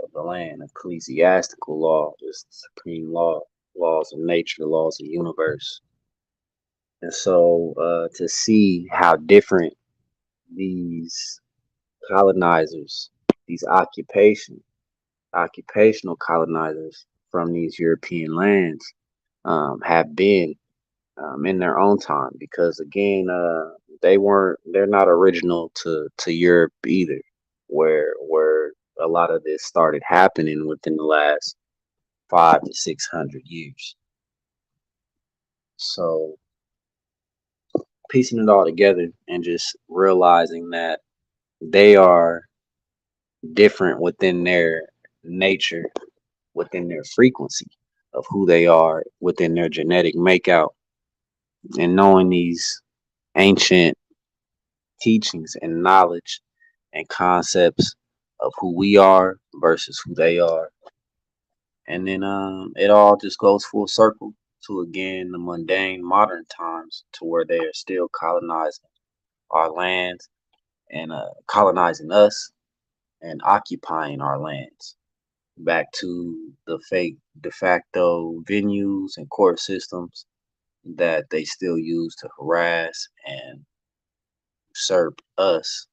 of the land. Ecclesiastical law is the supreme law, laws of nature, the laws of the universe. And so to see how different these colonizers, these occupational colonizers from these European lands have been in their own time, because again, they're not original to Europe either, where a lot of this started happening within the last 500 to 600 years. So piecing it all together and just realizing that they are different within their nature, within their frequency of who they are, within their genetic makeout, and knowing these ancient teachings and knowledge and concepts of who we are versus who they are. And then it all just goes full circle to again the mundane modern times, to where they are still colonizing our lands and colonizing us and occupying our lands. Back to the fake de facto venues and court systems that they still use to harass and usurp us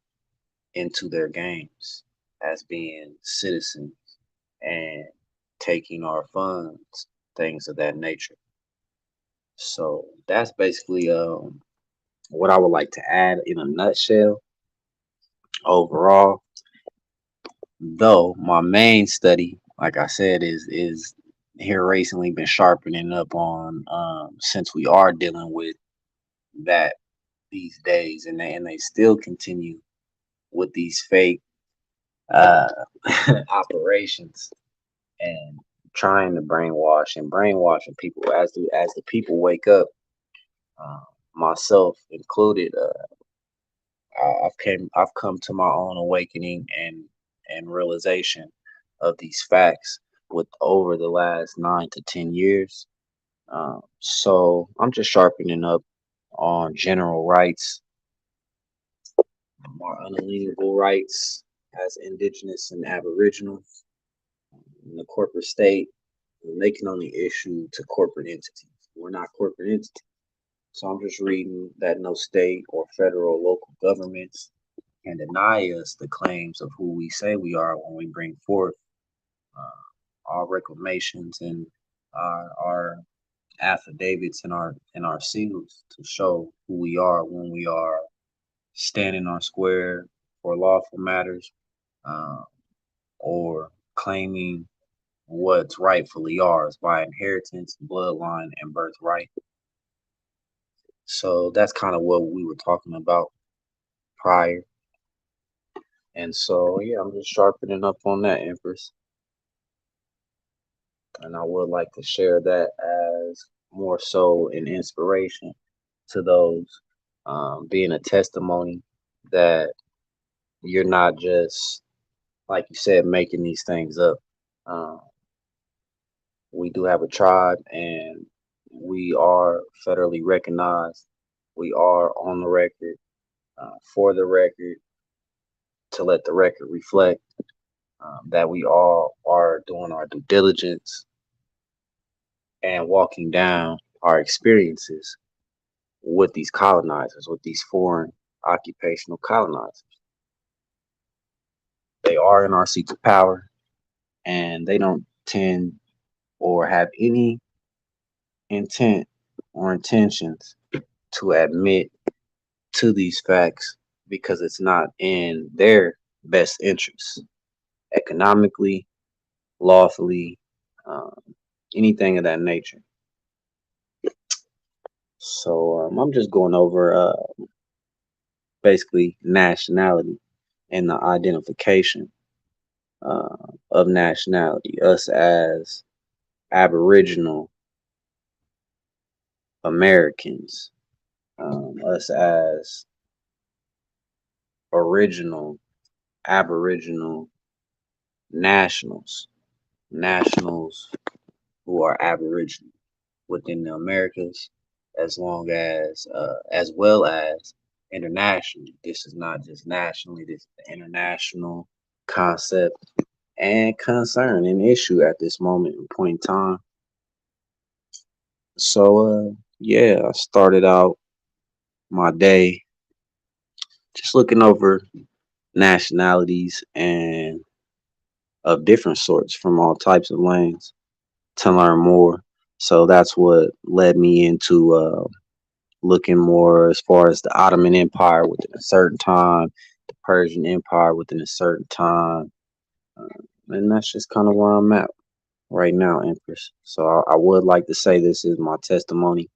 into their games as being citizens and taking our funds, things of that nature. So that's basically what I would like to add in a nutshell. Overall, though my main study, like I said, is here recently been sharpening up on, since we are dealing with that these days, and they still continue with these fake uh, operations and trying to brainwash and brainwashing people as the people wake up, uh, myself included. I've come to my own awakening and realization of these facts with over the last 9 to 10 years. So I'm just sharpening up on general rights, our unalienable rights as indigenous and aboriginal in the corporate state. And they can only issue to corporate entities. We're not corporate entities. So I'm just reading that no state or federal or local governments can deny us the claims of who we say we are when we bring forth our reclamations and our affidavits and our seals to show who we are when we are standing on square for lawful matters, uh, or claiming what's rightfully ours by inheritance, bloodline, and birthright. So that's kind of what we were talking about prior. And so, yeah, I'm just sharpening up on that, Empress. And I would like to share that as more so an inspiration to those, being a testimony that you're not just, like you said, making these things up. Um, we do have a tribe and we are federally recognized. We are on the record, for the record, to let the record reflect, that we all are doing our due diligence and walking down our experiences with these colonizers, with these foreign occupational colonizers. They are in our seats of power and they don't tend or have any intent or intentions to admit to these facts because it's not in their best interests economically, lawfully, um, anything of that nature. So I'm just going over, basically nationality and the identification, uh, of nationality, us as Aboriginal Americans, us as original Aboriginal nationals, nationals who are Aboriginal within the Americas, as well as internationally. This is not just nationally; this is the international concept and concern and issue at this moment and point in time. So, yeah, I started out my day just looking over nationalities and of different sorts from all types of lanes to learn more. So that's what led me into, looking more as far as the Ottoman Empire within a certain time, the Persian Empire within a certain time. Uh, and that's just kind of where I'm at right now, Empress. So I would like to say this is my testimony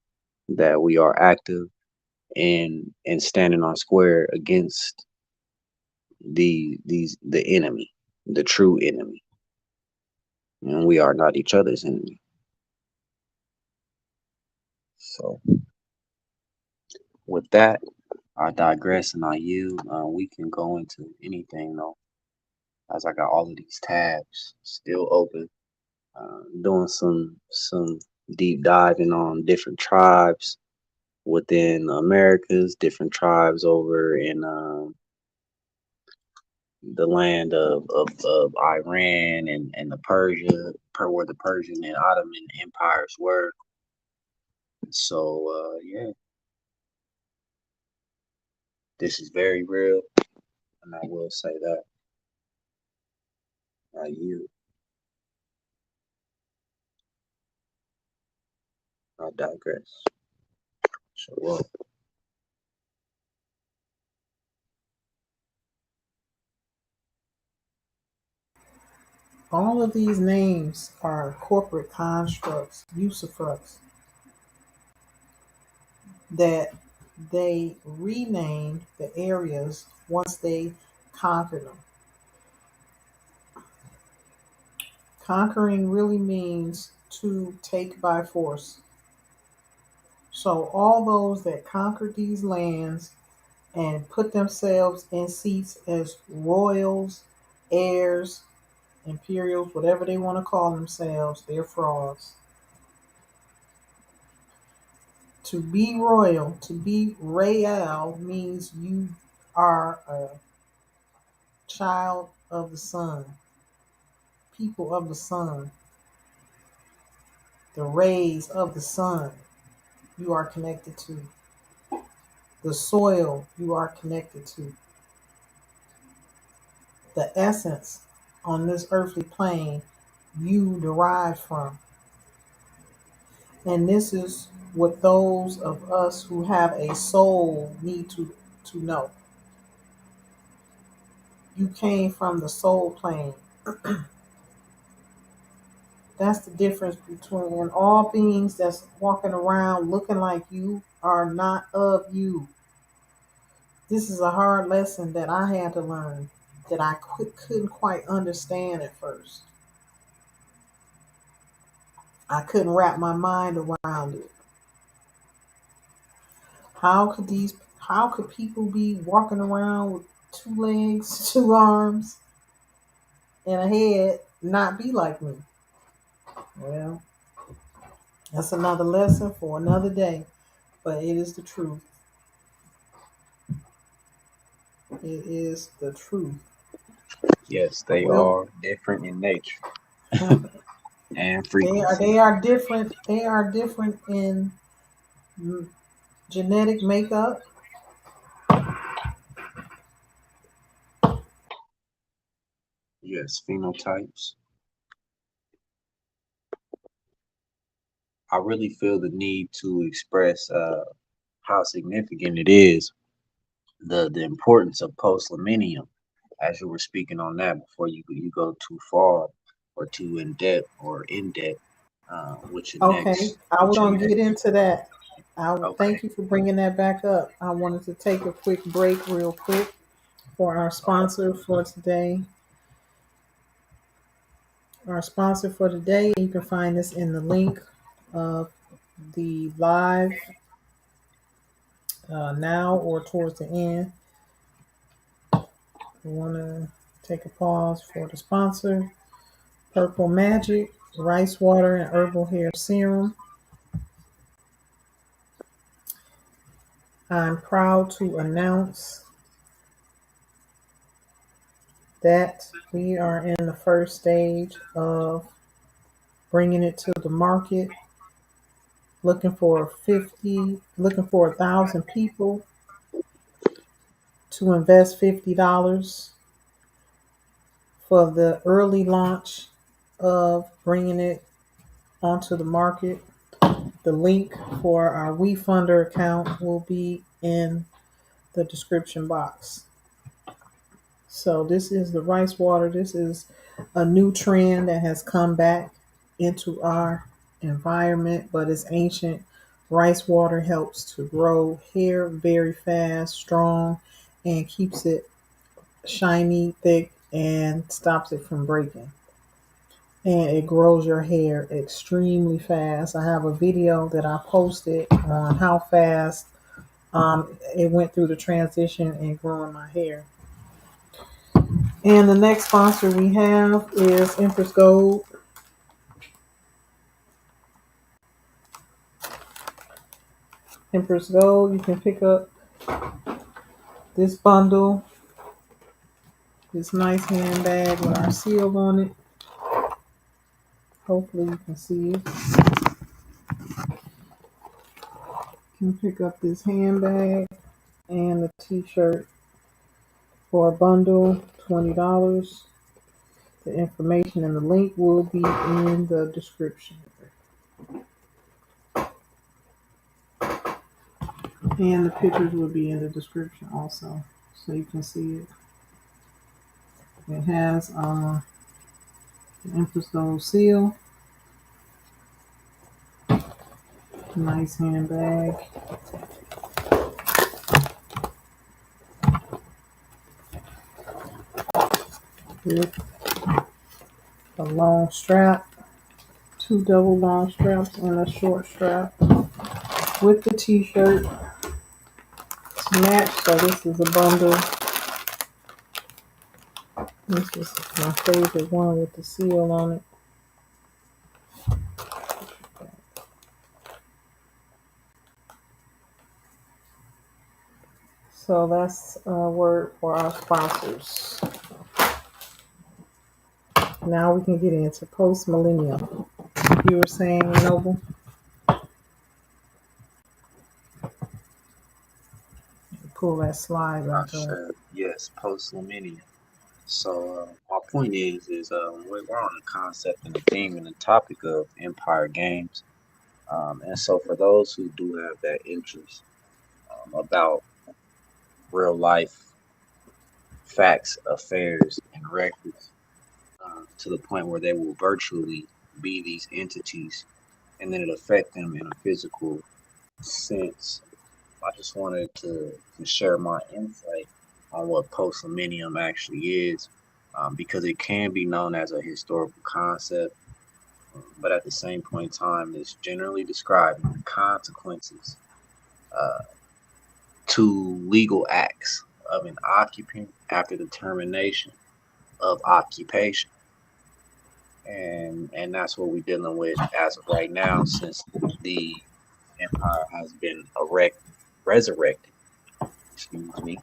that we are active in standing on square against the enemy, the true enemy, and we are not each other's enemy. So with that, I digress and I yield. We can go into anything though, as I got all of these tabs still open, doing some deep diving on different tribes within Americas, different tribes over in, the land of Iran and the Persia, where the Persian and Ottoman empires were. So, yeah, this is very real, and I will say that. You, I digress. So, All of these names are corporate constructs, usufructs, that they renamed the areas once they conquered them. Conquering really means to take by force. So all those that conquered these lands and put themselves in seats as royals, heirs, imperials, whatever they want to call themselves, they're frauds. To be royal, to be real, means you are a child of the sun, people of the sun, the rays of the sun you are connected to, the soil you are connected to, the essence on this earthly plane you derive from. And this is what those of us who have a soul need to know. You came from the soul plane. That's the difference between all beings that's walking around looking like you are not of you. This is a hard lesson that I had to learn that I couldn't quite understand at first. I couldn't wrap my mind around it. How could people be walking around with two legs, two arms, and a head not be like me? Well, that's another lesson for another day, but it is the truth. It is the truth. Yes, they Well, are different in nature and they frequency. are different. They are different in mm, genetic makeup. Yes, phenotypes. I really feel the need to express how significant it is, the importance of post millennium, as you were speaking on that before you go too far or too in depth Okay, I was with your gonna get next. into that. I would Okay, thank you for bringing that back up. I wanted to take a quick break, real quick, for our okay, sponsor for today. Our sponsor for today, you can find this in the link of the live now or towards the end. We want to take a pause for the sponsor. Purple Magic, rice water, and herbal hair serum. I'm proud to announce that we are in the first stage of bringing it to the market, looking for 1,000 people to invest $50 for the early launch of bringing it onto the market. The link for our WeFunder account will be in the description box. So this is the rice water. This is a new trend that has come back into our environment, but it's ancient. Rice water helps to grow hair very fast, strong, and keeps it shiny, thick, and stops it from breaking. And it grows your hair extremely fast. I have a video that I posted on how fast it went through the transition in growing my hair. And the next sponsor we have is Empress Gold. Empress Gold, you can pick up this bundle, this nice handbag with our seal on it. Hopefully you can see it. You can pick up this handbag and the t-shirt for a bundle, $20. The information and the link will be in the description. And the pictures will be in the description also, so you can see it. It has the Empress Gold seal, nice handbag. Good. a long strap, two double long straps, and a short strap with the t-shirt to match. So this is a bundle. This is my favorite one with the seal on it. So that's a word for our sponsors. Now we can get into post millennium. You were saying, Noble? Pull that slide I back up. said yes, post millennium. So my point is we're on the concept and the theme and the topic of Empire Games. And so for those who do have that interest about real life facts, affairs, and records, to the point where they will virtually be these entities and then it affect them in a physical sense. I just wanted to share my insight on what post millennium actually is, because it can be known as a historical concept, but at the same point in time, it's generally describing the consequences uh, to legal acts of an occupant after the termination of occupation. And that's what we're dealing with as of right now, since the empire has been resurrected, excuse me,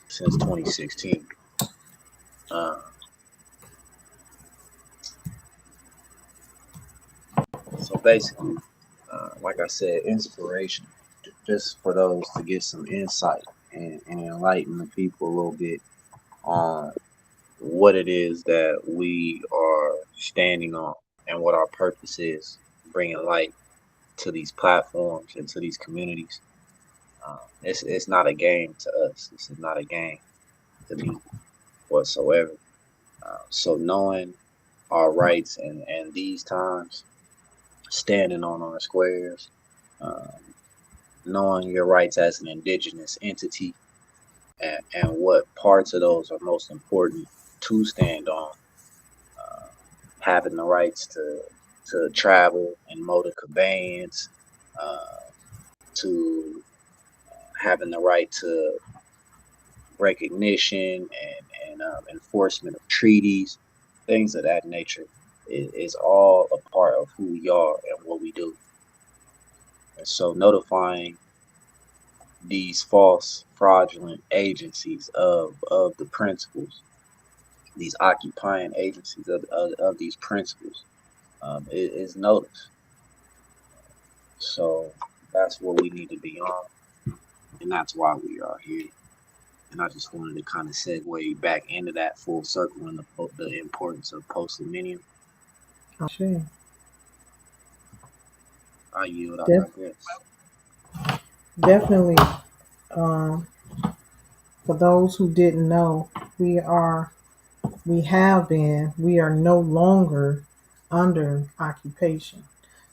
since 2016. Uh, so basically, like I said, inspiration, just for those to get some insight and enlighten the people a little bit on what it is that we are standing on and what our purpose is, bringing light to these platforms and to these communities. It's not a game to us. This is not a game to me whatsoever. So knowing our rights and these times, standing on our squares, um, knowing your rights as an indigenous entity, and what parts of those are most important to stand on, uh, having the rights to travel and motor conveyance, uh, to having the right to recognition and enforcement of treaties, things of that nature is all a part of who we are and what we do. And so notifying these false, fraudulent agencies of the principles, these occupying agencies of these principles, is notice. So that's what we need to be on, and that's why we are here. And I just wanted to kind of segue back into that full circle and the importance of post millennium. Sure. I yield, I Def- digress. Definitely. Um, for those who didn't know, we are, we are no longer under occupation.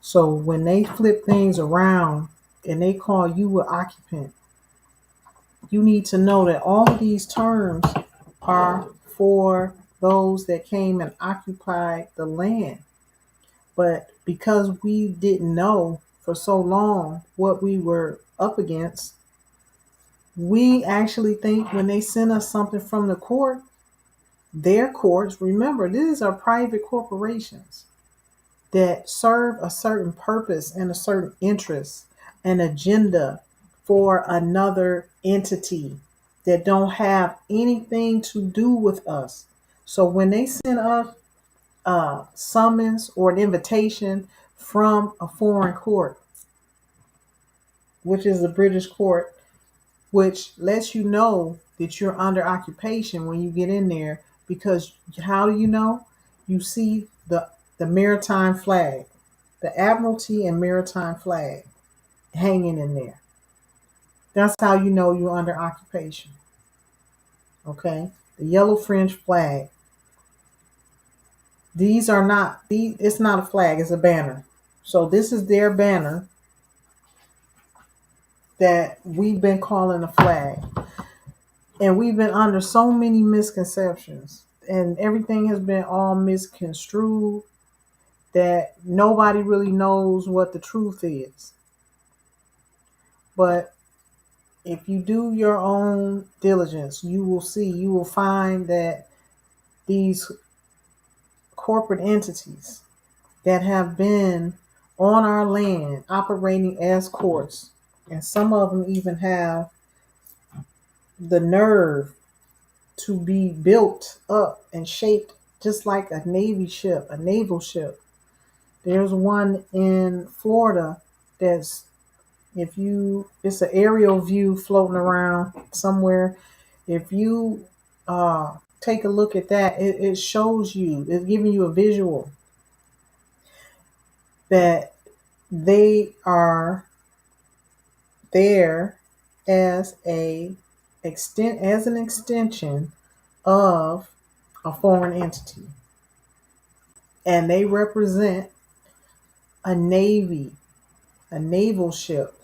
So when they flip things around and they call you an occupant, you need to know that all of these terms are for those that came and occupied the land. But because we didn't know for so long what we were up against, we actually think when they send us something from the court, their courts, remember, these are private corporations that serve a certain purpose and a certain interest, an agenda for another entity that don't have anything to do with us. So when they send us a summons or an invitation from a foreign court, which is a British court, which lets you know that you're under occupation when you get in there, because how do you know? You see the maritime flag, the Admiralty and maritime flag hanging in there. That's how you know you're under occupation. Okay? The yellow French flag. These are not these it's not a flag, it's a banner. So this is their banner that we've been calling a flag. And we've been under so many misconceptions and everything has been all misconstrued, that nobody really knows what the truth is. But if you do your own diligence, you will find that these corporate entities that have been on our land operating as courts, and some of them even have the nerve to be built up and shaped just like a naval ship. There's one in Florida that's, it's an aerial view floating around somewhere. If you take a look at that, it shows you, it's giving you a visual that they are there as an extension of a foreign entity, and they represent a navy, a naval ship.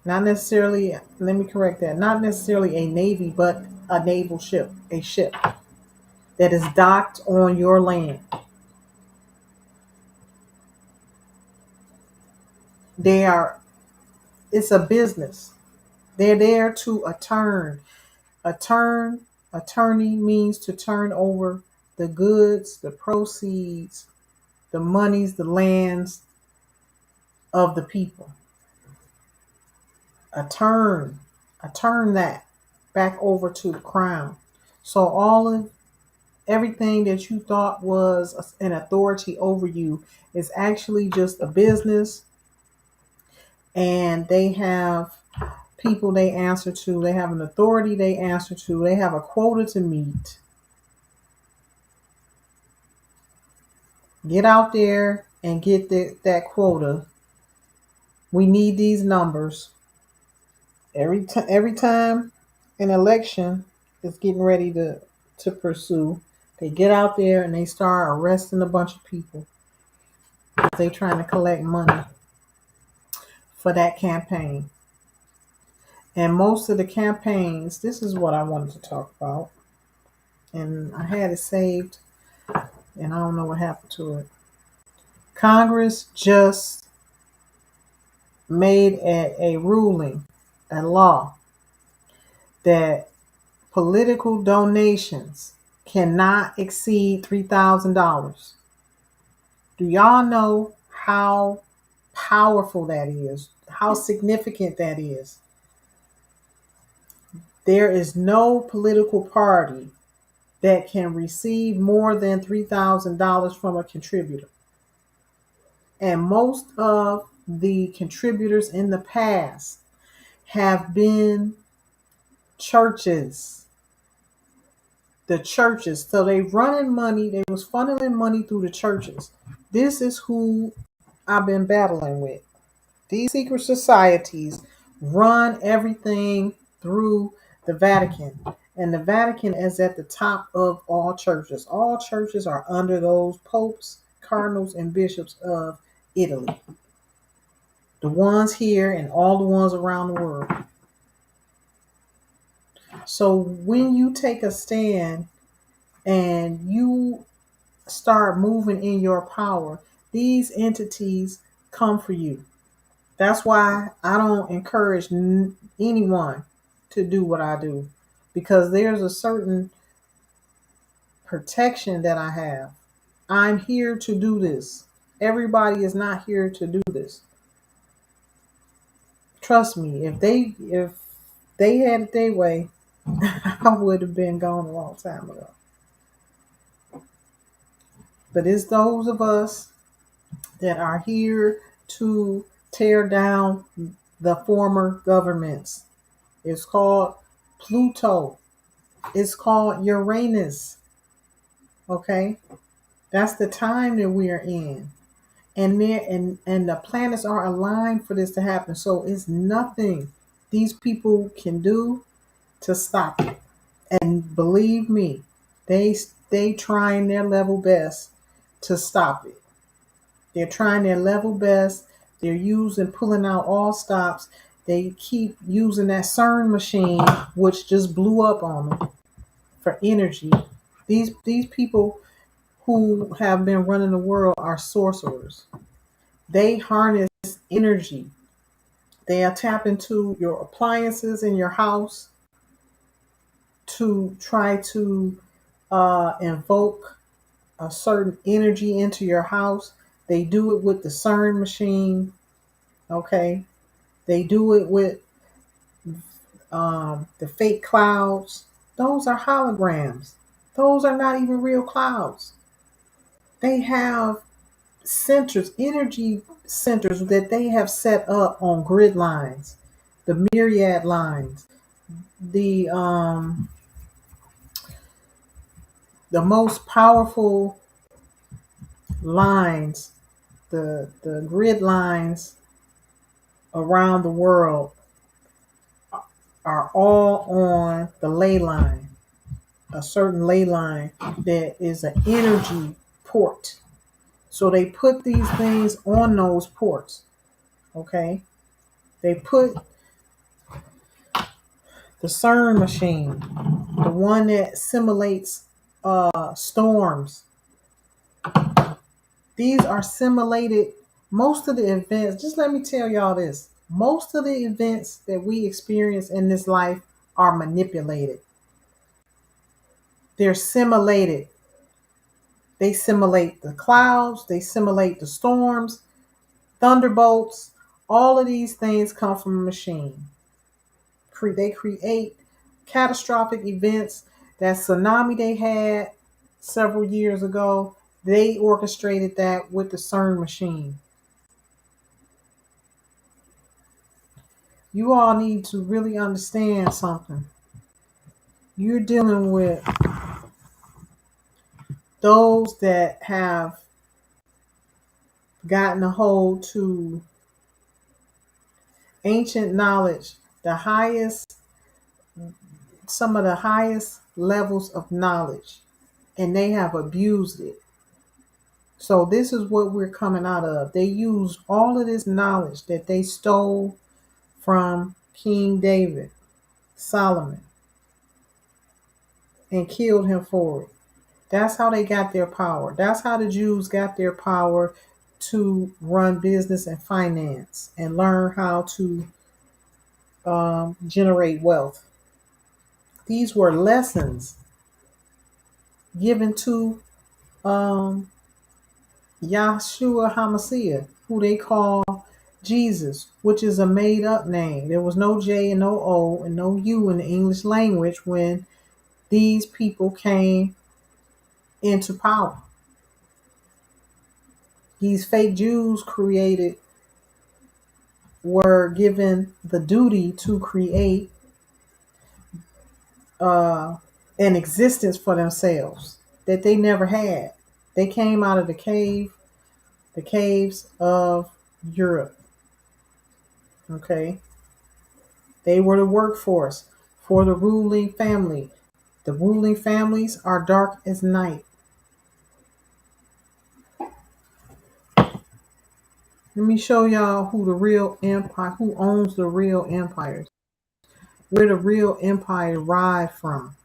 Not necessarily, let me correct that, not necessarily a navy, but a naval ship, a ship that is docked on your land. They are, it's a business. They're there to attorn. Attorney means to turn over the goods, the proceeds, the monies, the lands of the people. Turn that back over to the crown. So everything that you thought was an authority over you is actually just a business, and they have people they answer to. They have an authority they answer to. They have a quota to meet. Get out there and get that quota. We need these numbers. Every time an election is getting ready to pursue, they get out there and they start arresting a bunch of people. They trying to collect money for that campaign. And most of the campaigns, this is what I wanted to talk about, and I had it saved, and I don't know what happened to it. Congress just made a ruling, a law, that political donations cannot exceed $3,000. Do y'all know how powerful that is? How significant that is? There is no political party that can receive more than $3,000 from a contributor. And most of the contributors in the past have been churches. The churches. So they running money, they was funneling money through the churches. This is who I've been battling with. These secret societies run everything through the Vatican. And the Vatican is at the top of all churches. All churches are under those popes, cardinals, and bishops of Italy. The ones here and all the ones around the world. So when you take a stand and you start moving in your power, these entities come for you. That's why I don't encourage anyone to do what I do, because there's a certain protection that I have. I'm here to do this. Everybody is not here to do this. Trust me, if they had it their way, I would have been gone a long time ago. But it's those of us that are here to tear down the former governments. It's called Pluto. It's called Uranus. Okay? That's the time that we are in. And the planets are aligned for this to happen. So it's nothing these people can do to stop it. And believe me, they trying their level best to stop it. They're trying their level best. They're pulling out all stops. They keep using that CERN machine, which just blew up on them. for energy. These people who have been running the world are sorcerers. They harness energy. They tap into your appliances in your house to try to invoke a certain energy into your house. They do it with the CERN machine. Okay, they do it with the fake clouds. Those are holograms. Those are not even real clouds. They have centers, energy centers that they have set up on grid lines, the myriad lines, the the most powerful lines, the grid lines around the world are all on the ley line, a certain ley line that is an energy port. So they put these things on those ports. Okay, they put the CERN machine, the one that simulates storms. These are simulated. Most of the events, just let me tell y'all this, most of the events that we experience in this life are manipulated. They're simulated. They simulate the clouds, they simulate the storms, thunderbolts. All of these things come from a machine. They create catastrophic events. That tsunami they had several years ago, they orchestrated that with the CERN machine. You all need to really understand something. You're dealing with those that have gotten a hold to ancient knowledge, the highest, some of the highest levels of knowledge, and they have abused it. So this is what we're coming out of. They used all of this knowledge that they stole from King David, Solomon, and killed him for it. That's how they got their power. That's how the Jews got their power to run business and finance and learn how to generate wealth. These were lessons given to um, Yahshua HaMashiach, who they call Jesus, which is a made up name. There was no J and no O and no U in the English language when these people came into power. These fake Jews were given the duty to create an existence for themselves that they never had. They came out of the caves of Europe. Okay. They were the workforce for the ruling family. The ruling families are dark as night. Let me show y'all who the real empire, who owns the real empires, where the real empire derived from.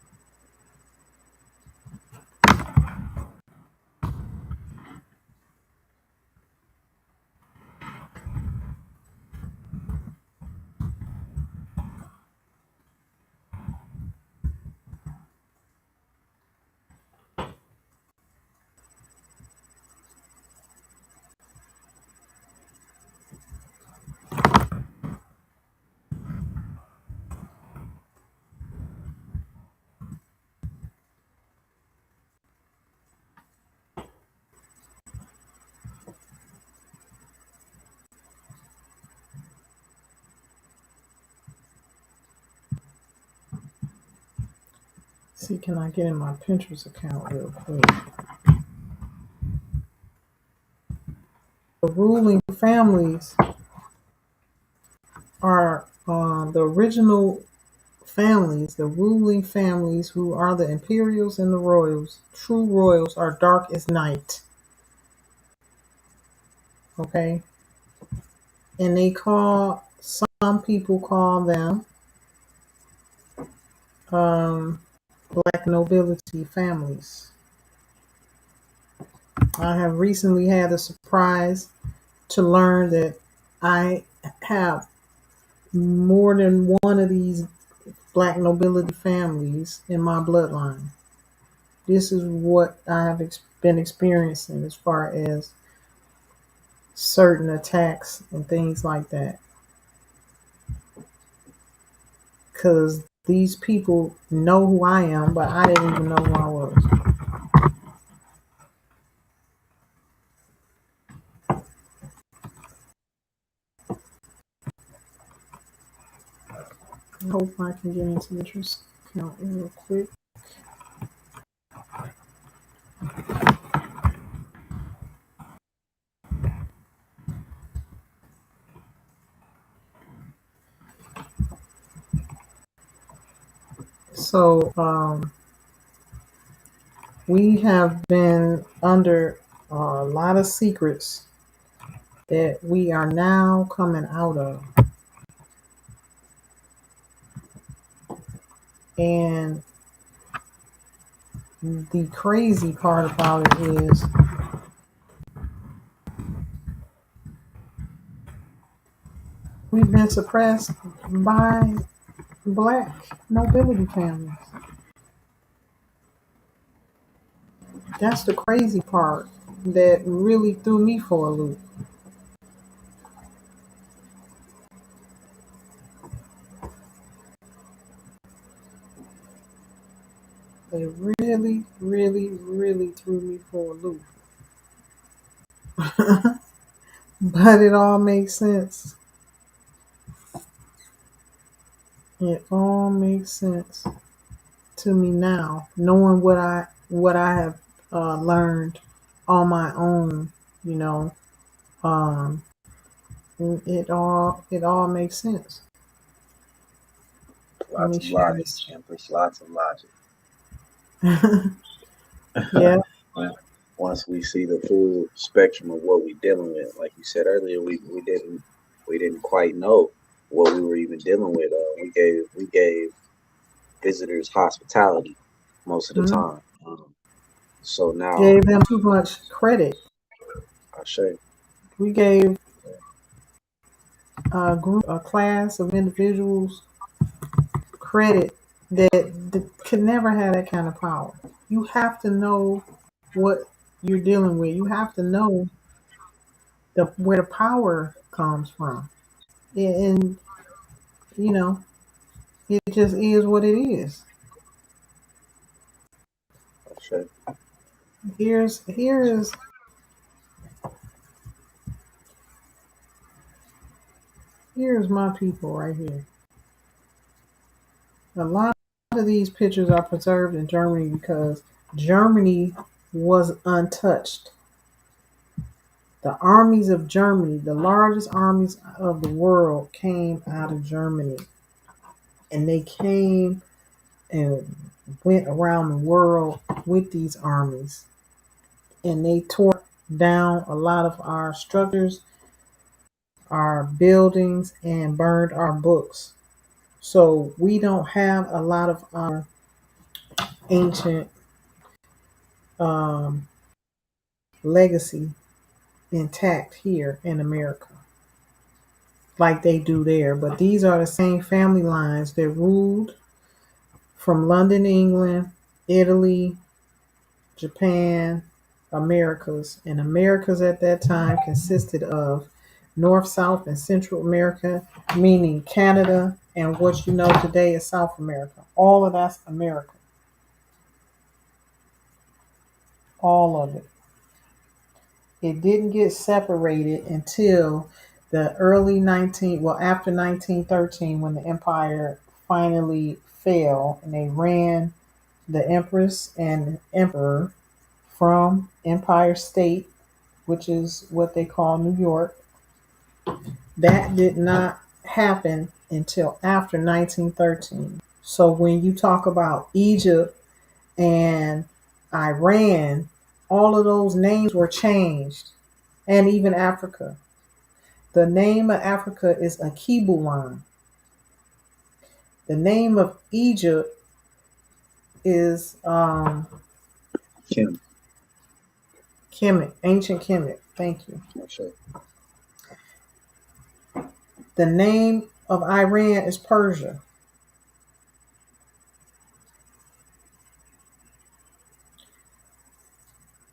See, can I get in my Pinterest account real quick? The ruling families are the original families, the ruling families who are the imperials and the royals. True royals are dark as night. Okay? And some people call them Black nobility families. I have recently had the surprise to learn that I have more than one of these Black nobility families in my bloodline. This is what I have been experiencing as far as certain attacks and things like that. Because these people know who I am, but I didn't even know who I was. I hope I can get into the interest account real quick. So, we have been under a lot of secrets that we are now coming out of. And the crazy part about it is we've been suppressed by Black nobility families. That's the crazy part that really threw me for a loop. They really, really, really threw me for a loop. But it all makes sense. It all makes sense to me now, knowing what I have learned on my own. You know, um, it all makes sense. Let Lots me of share logic, this. Empress. Lots of logic. Yeah. Once we see the full spectrum of what we're dealing with, like you said earlier, we didn't quite know what we were even dealing with. We gave visitors hospitality most of the Mhm. time. So now, Gave them too much credit. I say, We gave a class of individuals credit that could never have that kind of power. You have to know what you're dealing with. You have to know where the power comes from, and you know it just is what it is. I say, Here's here's my people right here. A lot of these pictures are preserved in Germany because Germany was untouched. The armies of Germany, the largest armies of the world, came out of Germany. And they came and went around the world with these armies. And they tore down a lot of our structures, our buildings, and burned our books. So we don't have a lot of our ancient um, legacy intact here in America like they do there. But these are the same family lines that ruled from London, England, Italy, Japan, Americas. And Americas at that time consisted of North, South, and Central America, meaning Canada and what you know today is South America. All of that's America. All of it. It didn't get separated until the early 19, well, after 1913, when the empire finally fell and they ran the empress and emperor from Empire State, which is what they call New York. That did not happen until after 1913. So when you talk about Egypt and Iran, all of those names were changed, and even Africa. The name of Africa is Akibulan. The name of Egypt is Kim. Kemet, ancient Kemet. Thank you. Sure. The name of Iran is Persia.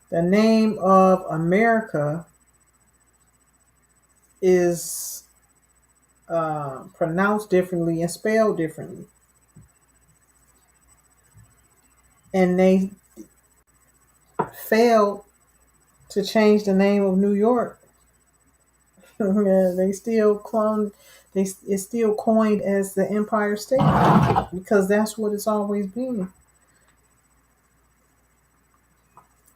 The name of America is pronounced differently and spelled differently. And they failed to change the name of New York. Yeah, they still clone. It's still coined as the Empire State because that's what it's always been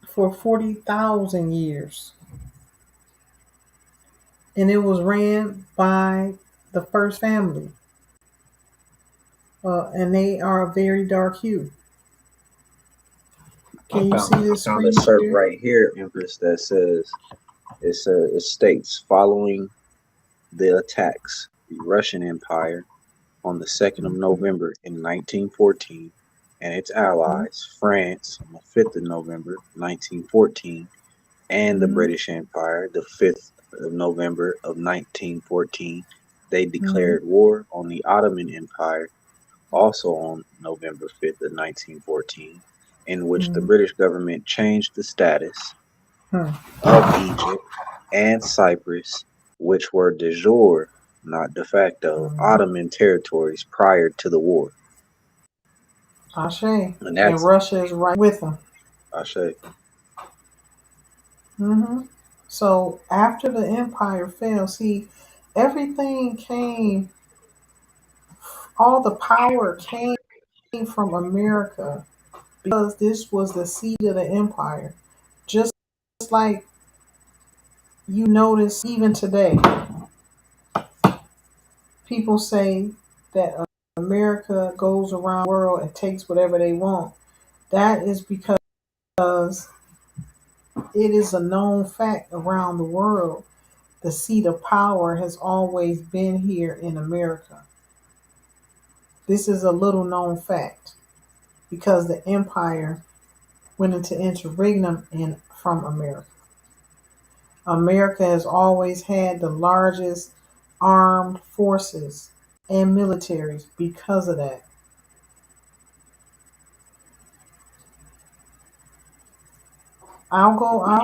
for 40,000 years, and it was ran by the first family, and they are a very dark hue. Can you see I this found a screen SERP share? right here, Empress, that says it states following the attacks, the Russian Empire on the 2nd of November in 1914 and its allies, France, on the 5th of November 1914, and the Mm-hmm. British Empire, the 5th of November of 1914, they Mm-hmm. declared war on the Ottoman Empire, also on November 5th of 1914, in which the Mm-hmm. British government changed the status Hmm. of Egypt and Cyprus, which were de jure, not de facto, Mm-hmm. Ottoman territories prior to the war. Ashe. And And that's, Russia is right with them. I say, Mm-hmm. So after the empire fell, see, everything came, all the power came from America because this was the seat of the empire. Just like you notice even today, people say that America goes around the world and takes whatever they want. That is because it is a known fact around the world. The seat of power has always been here in America. This is a little known fact because the empire went into interregnum from America. America has always had the largest armed forces and militaries because of that. I'll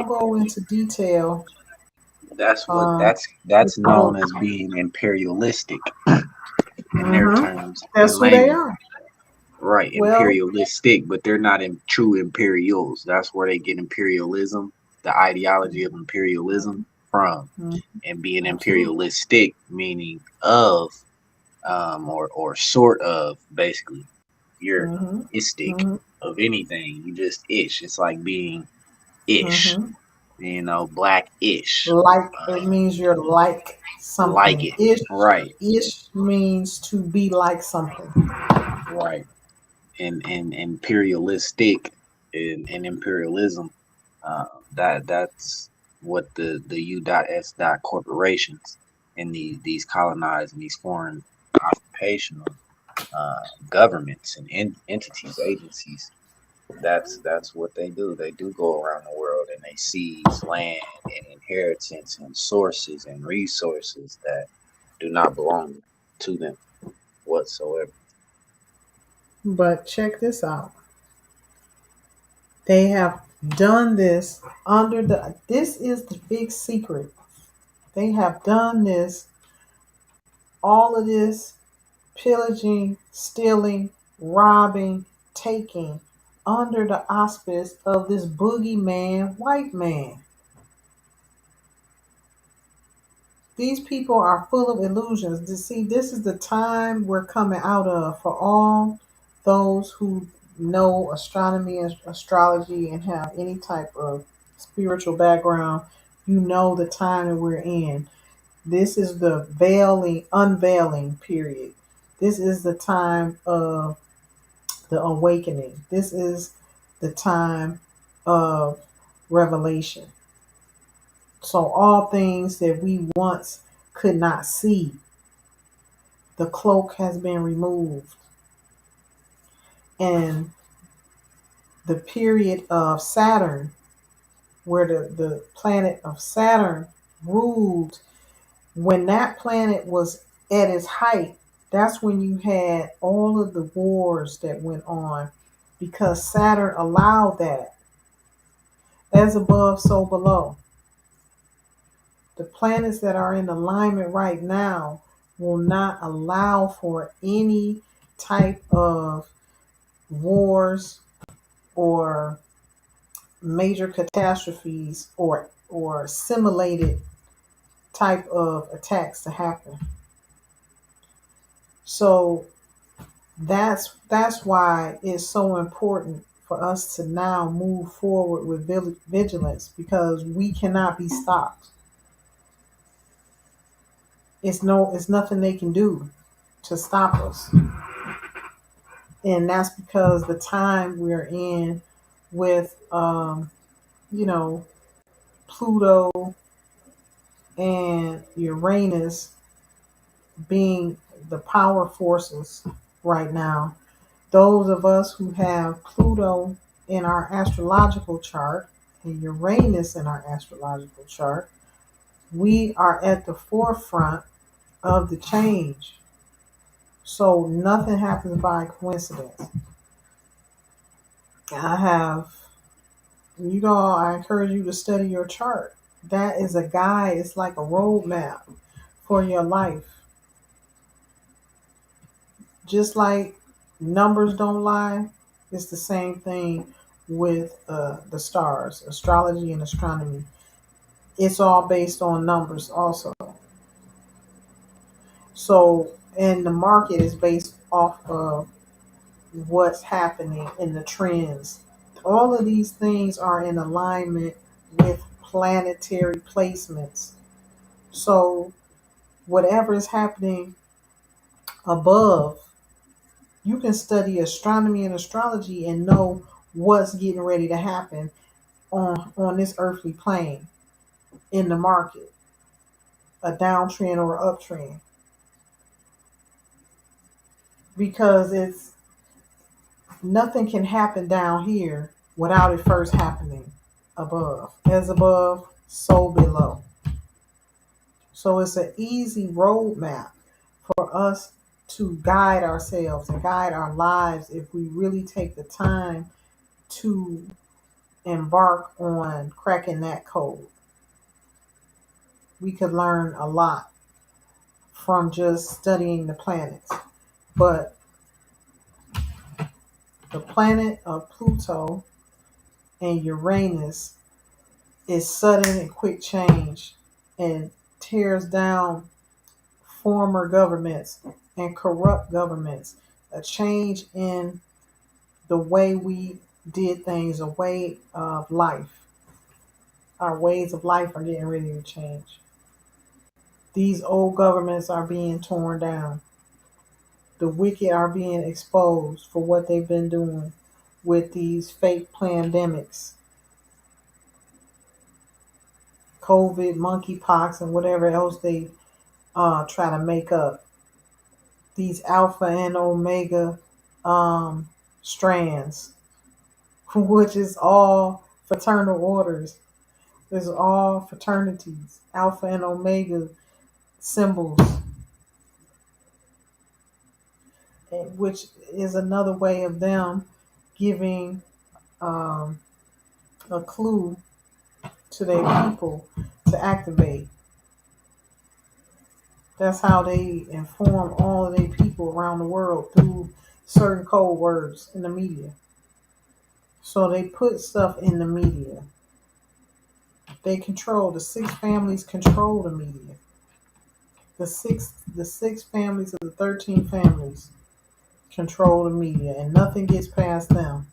go into detail. Um, that's well, known as being imperialistic in their hmm terms that's and who they language. are. Right, Well, imperialistic, but they're not in true imperials. That's where they get imperialism, the ideology of imperialism from, mhm, and being absolutely. imperialistic meaning of, or sort of, basically. You're Hmm. istic Hmm. of anything. You just ish. It's like being ish, Hmm. black ish, Like it means you're like like something. it. Ish Right, ish means to be like something. right. And imperialistic and imperialism, uh, that's what the U.S. corporations and these colonized and these foreign occupational governments and entities, agencies. That's what they do. They do go around the world and they seize land and inheritance and sources and resources that do not belong to them whatsoever. But check this out. They have done this this is the big secret. They have done this, all of this pillaging, stealing, robbing, taking under the auspice of this boogeyman white man. These people are full of illusions. To see, this is the time we're coming out of for all those who know astronomy and astrology and have any type of spiritual background. You know the time that we're in. This is the unveiling period. This is the time of the awakening. This is the time of revelation. So all things that we once could not see, the cloak has been removed. And the period of Saturn, where the planet of Saturn ruled, when that planet was at its height, that's when you had all of the wars that went on because Saturn allowed that. As above, so below. The planets that are in alignment right now will not allow for any type of wars or major catastrophes or simulated type of attacks to happen. So that's why it's so important for us to now move forward with vigilance because we cannot be stopped. It's nothing they can do to stop us. And that's because the time we're in with you know, Pluto and Uranus being the power forces right now. Those of us who have Pluto in our astrological chart and Uranus in our astrological chart, we are at the forefront of the change. So nothing happens by coincidence. I have, I encourage you to study your chart. That is a guide, it's like a roadmap for your life. Just like numbers don't lie, it's the same thing with the stars, astrology and astronomy. It's all based on numbers, also. So, and the market is based off of what's happening in the trends. All of these things are in alignment with planetary placements. So, whatever is happening above, you can study astronomy and astrology and know what's getting ready to happen on this earthly plane in the market, a downtrend or uptrend, because it's nothing can happen down here without it first happening above. As above, so below. So it's an easy roadmap for us to guide ourselves and guide our lives if we really take the time to embark on cracking that code. We could learn a lot from just studying the planets. But the planet of Pluto and Uranus is sudden and quick change and tears down former governments and corrupt governments. A change in the way we did things, a way of life. Our ways of life are getting ready to change. These old governments are being torn down. The wicked are being exposed for what they've been doing with these fake pandemics, COVID, monkeypox, and whatever else they try to make up. These alpha and omega strands, which is all fraternal orders. There's all fraternities, alpha and omega symbols, which is another way of them giving um, a clue to their people to activate. That's how they inform all of their people around the world through certain code words in the media. So they put stuff in the media. They control the six families control the media. The six families of the 13 families control the media, and nothing gets past them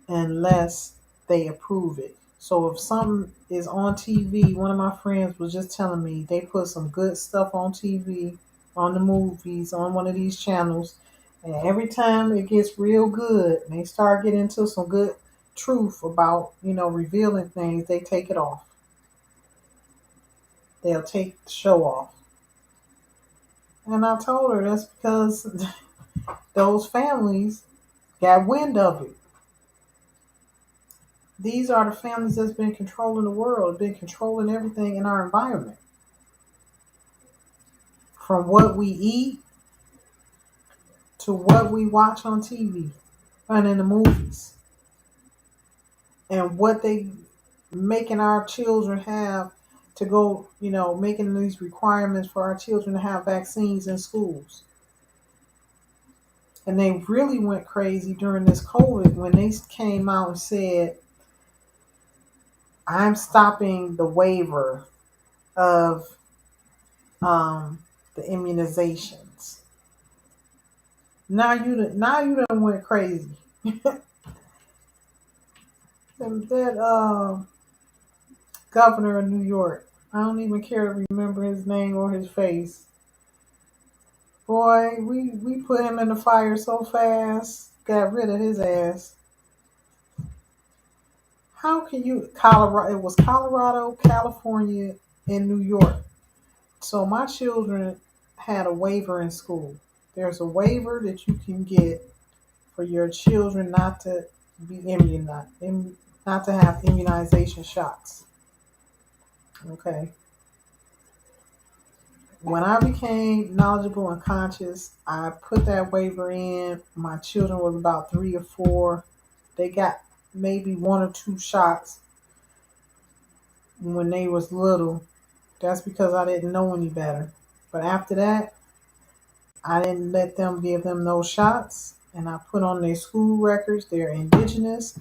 unless they approve it. So if something is on TV, one of my friends was just telling me they put some good stuff on TV, on the movies, on one of these channels, and every time it gets real good, and they start getting into some good truth about, revealing things, they take it off. They'll take the show off. And I told her that's because those families got wind of it. These are the families that's been controlling the world, been controlling everything in our environment, from what we eat to what we watch on TV and in the movies, and what they making our children have to go, making these requirements for our children to have vaccines in schools. And they really went crazy during this COVID when they came out and said, I'm stopping the waiver of the immunizations. Now you done went crazy. And that governor of New York, I don't even care to remember his name or his face. Boy, we put him in the fire so fast, got rid of his ass. How can you Colorado? It was Colorado, California, and New York. So my children had a waiver in school. There's a waiver that you can get for your children not to be immunized, not to have immunization shots. Okay. When I became knowledgeable and conscious, I put that waiver in. My children was about 3 or 4. They got maybe 1 or 2 shots when they was little. That's because I didn't know any better. But after that, I didn't let them give them no shots. And I put on their school records, they're indigenous,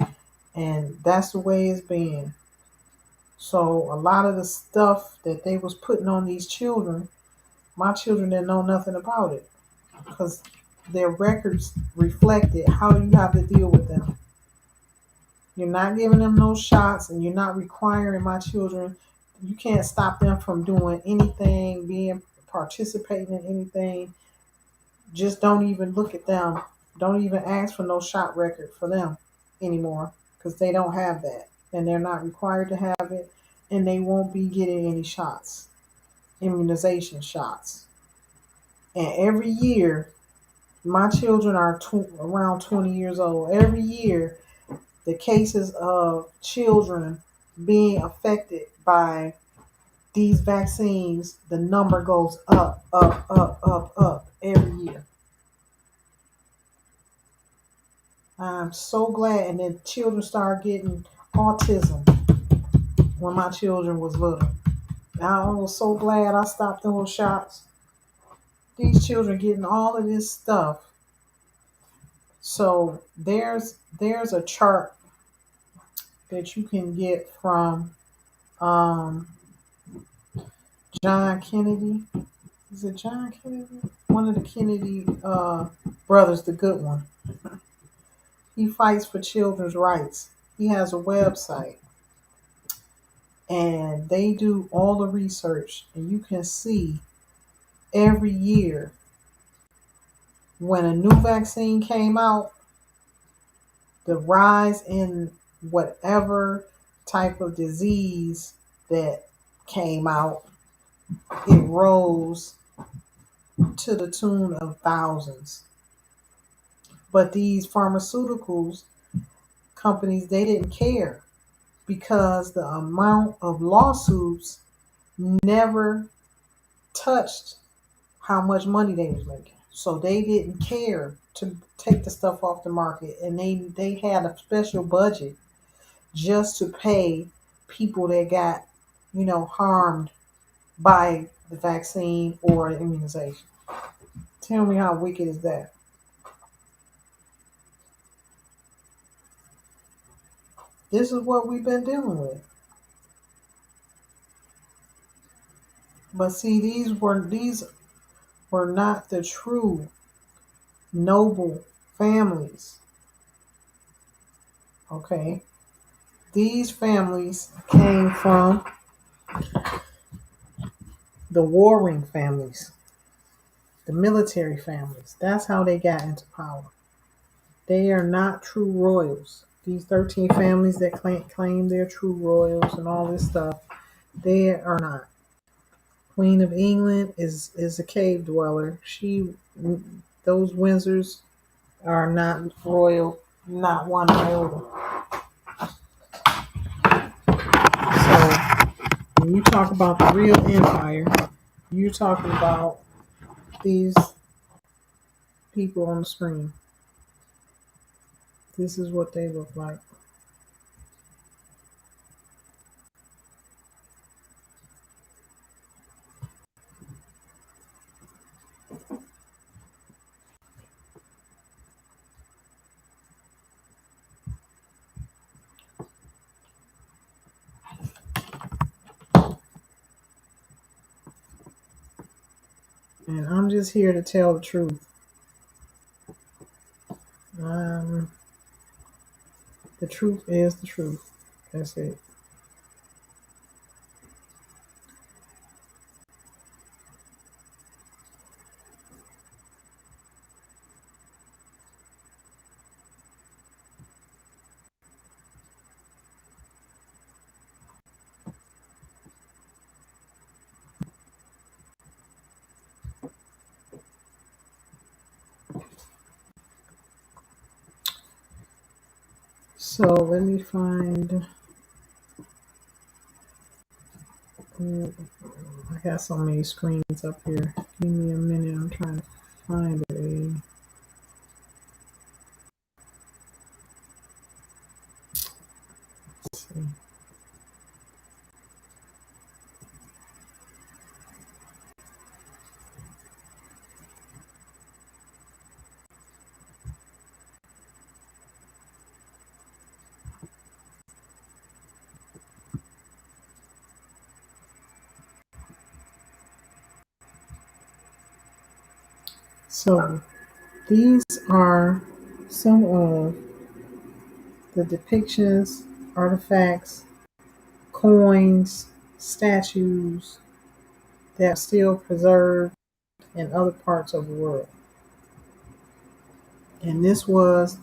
and that's the way it's been. So a lot of the stuff that they was putting on these children, my children didn't know nothing about it because their records reflected how you have to deal with them. You're not giving them no shots, and you're not requiring my children. You can't stop them from doing anything, being participating in anything. Just don't even look at them. Don't even ask for no shot record for them anymore because they don't have that, and they're not required to have it, and they won't be getting any shots, immunization shots. And every year, my children are around 20 years old. Every year, the cases of children being affected by these vaccines, the number goes up, up, up, up, up every year. I'm so glad. And then children start getting autism when my children was little. I was so glad I stopped those shots. These children getting all of this stuff. So there's a chart that you can get from um, John Kennedy. Is it John Kennedy? One of the Kennedy brothers, the good one. He fights for children's rights. He has a website, and they do all the research, and you can see every year when a new vaccine came out, the rise in whatever type of disease that came out, it rose to the tune of thousands. But these pharmaceuticals companies, they didn't care because the amount of lawsuits never touched how much money they was making. So they didn't care to take the stuff off the market, and they had a special budget just to pay people that got, harmed by the vaccine or the immunization. Tell me how wicked is that? This is what we've been dealing with. But see, these were not the true noble families. Okay? These families came from the warring families, the military families. That's how they got into power. They are not true royals. These 13 families that claim they're true royals and all this stuff, they are not. Queen of England is a cave dweller. Those Windsors are not royal, not one iota. When you talk about the real empire, you're talking about these people on the screen. This is what they look like. And I'm just here to tell the truth. Um, the truth is the truth. That's it. So let me find. I got so many screens up here. Give me a minute. I'm trying to find a. Let's see. So these are some of the depictions, artifacts, coins, statues that are still preserved in other parts of the world. And this was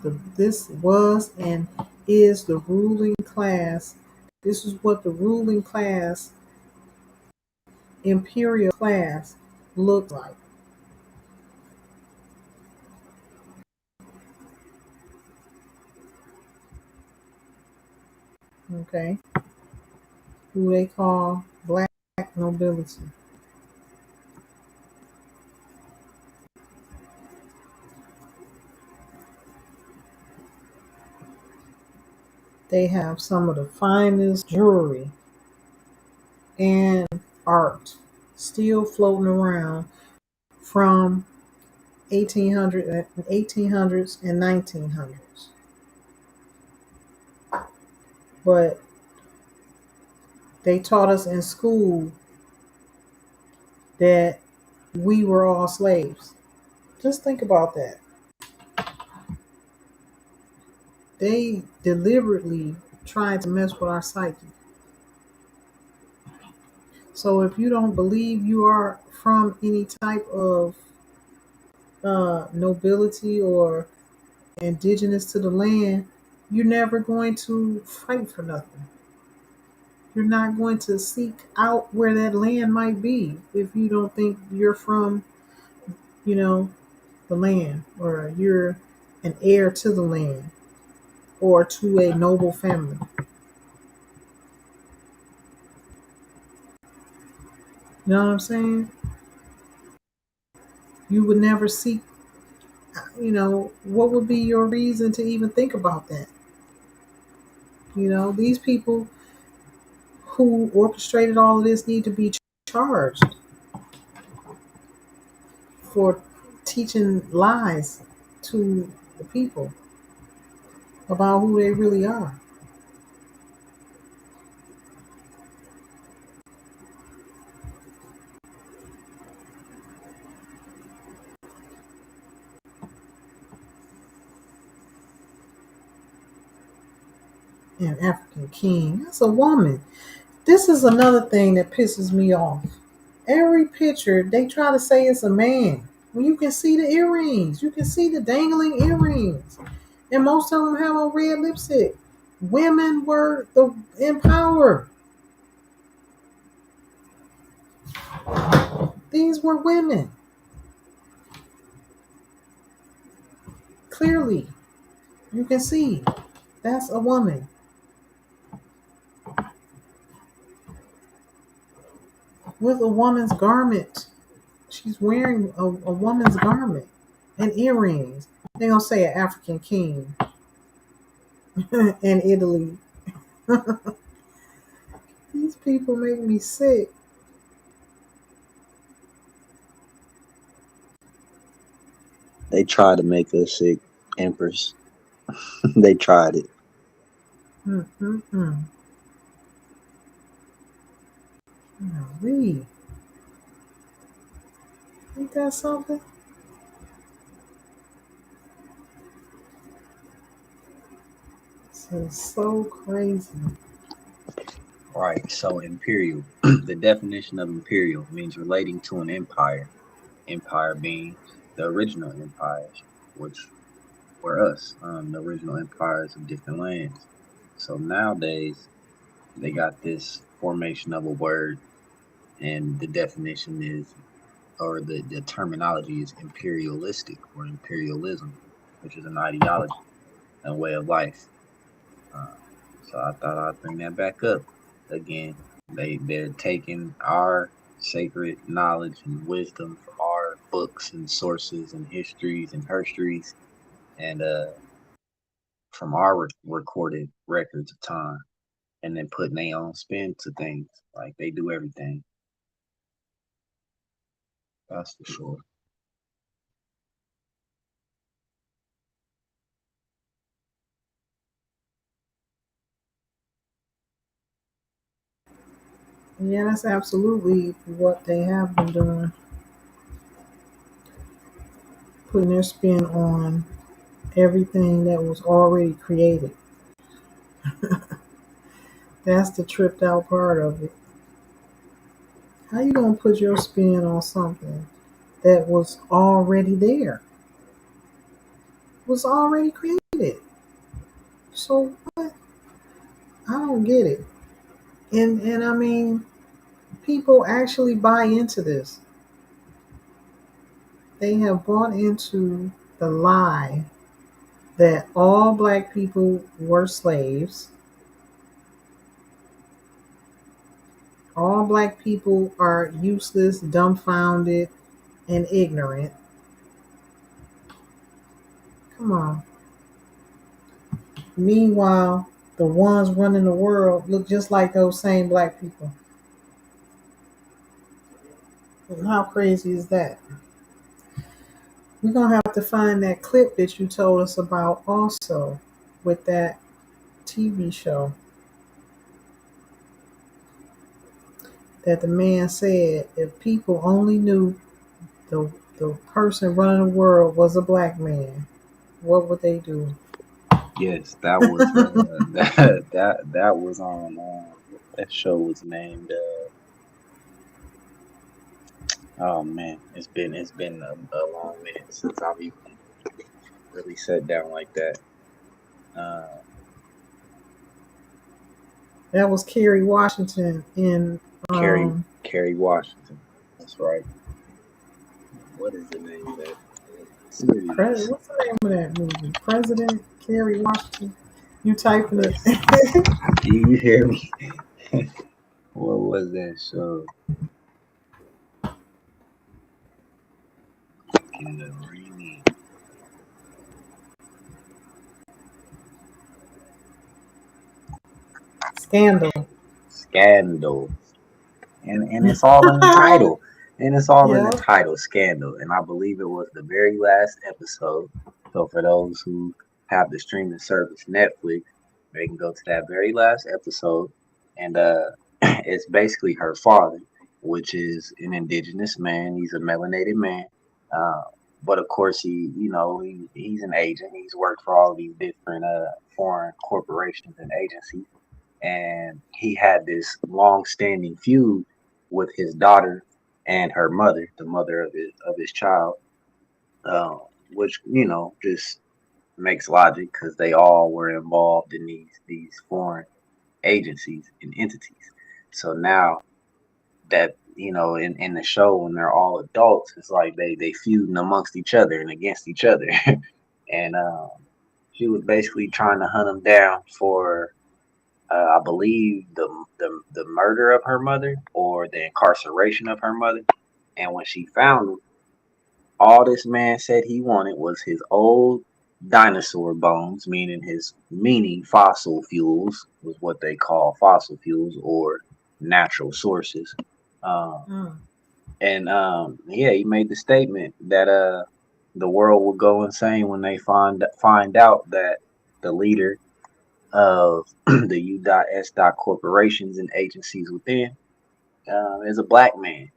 and is the ruling class. This is what the ruling class, imperial class, looked like. Okay, who they call black nobility. They have some of the finest jewelry and art still floating around from 1800s and 1900s. But they taught us in school that we were all slaves. Just think about that. They deliberately tried to mess with our psyche. So if you don't believe you are from any type of nobility or indigenous to the land, you're never going to fight for nothing. You're not going to seek out where that land might be if you don't think you're from, you know, the land, or you're an heir to the land or to a noble family. You know what I'm saying? You would never seek, what would be your reason to even think about that? These people who orchestrated all of this need to be charged for teaching lies to the people about who they really are. An African king, that's a woman. This is another thing that pisses me off. Every picture, they try to say it's a man. When you can see the earrings, you can see the dangling earrings. And most of them have on red lipstick. Women were in power. These were women. Clearly, you can see that's a woman. with a woman's garment. She's wearing a woman's garment and earrings. They're gonna say an African king in Italy. These people make me sick. They tried to make us sick, Empress. They tried it. Mm-mm-mm. We ain't that something? This is so crazy. Right. So imperial. The definition of imperial means relating to an empire. Empire being the original empires, which were us, the original empires of different lands. So nowadays they got this formation of a word, and the definition is, or the terminology is imperialistic or imperialism, which is an ideology and way of life. Uh, so I thought I'd bring that back up again. They're taking our sacred knowledge and wisdom from our books and sources and histories and herstories and from our recorded records of time, and then putting their own spin to things like they do everything. That's for sure. Yeah, that's absolutely what they have been doing, putting their spin on everything that was already created. That's the tripped out part of it. How you gonna put your spin on something that was already there, was already created? So what? I don't get it. And I mean, people actually buy into this. They have bought into the lie that all black people were slaves. All black people are useless, dumbfounded, and ignorant. Come on. Meanwhile, the ones running the world look just like those same black people. How crazy is that? We're going to have to find that clip that you told us about also with that TV show that the man said if people only knew the person running the world was a black man, what would they do? Yes, that was that was on that show was named oh man, it's been a long minute since I've even really sat down like that. Uh, That was Kerry Washington in Kerry Washington. That's right. What is the name of that series? What's the name of that movie? President Kerry Washington. You typing it? Let's you hear me? What was that show? In the rainy Scandal. scandal. And it's all in the title. And it's all in the Yeah. title, Scandal. And I believe it was the very last episode. So for those who have the streaming service Netflix, they can go to that very last episode. And it's basically her father, which is an indigenous man. He's a melanated man. Uh, but of course, he's an agent. He's worked for all these different foreign corporations and agencies, and he had this long-standing feud with his daughter and her mother, the mother of his child, uh, which just makes logic because they all were involved in these foreign agencies and entities. So now that in the show when they're all adults, it's like they feuding amongst each other and against each other, and she was basically trying to hunt him down for I believe the murder of her mother or the incarceration of her mother. And when she found him, all this man said he wanted was his old dinosaur bones, meaning fossil fuels was what they call fossil fuels or natural sources. Um, Mm. and yeah, he made the statement that the world will go insane when they find out that the leader of the U.S. corporations and agencies within is a black man,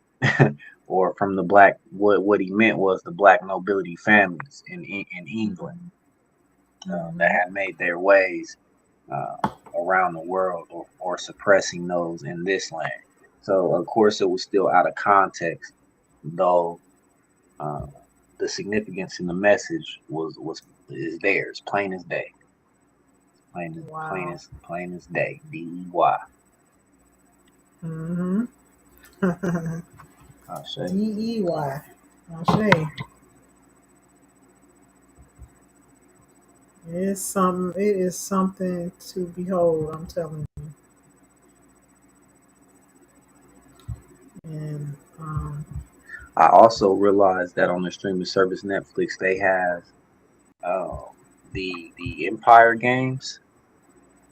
or from the black. What he meant was the black nobility families in England that Mm-hmm. had made their ways uh, around the world, or suppressing those in this land. So of course it was still out of context, though. Uh, the significance in the message was is theirs, plain as day, Wow. plain as day. DEY. Mm-hmm. I say DEY. Ashay. It's some. It is something to behold. I'm telling you. And I also realized that on the streaming service Netflix they have uh, the Empire games.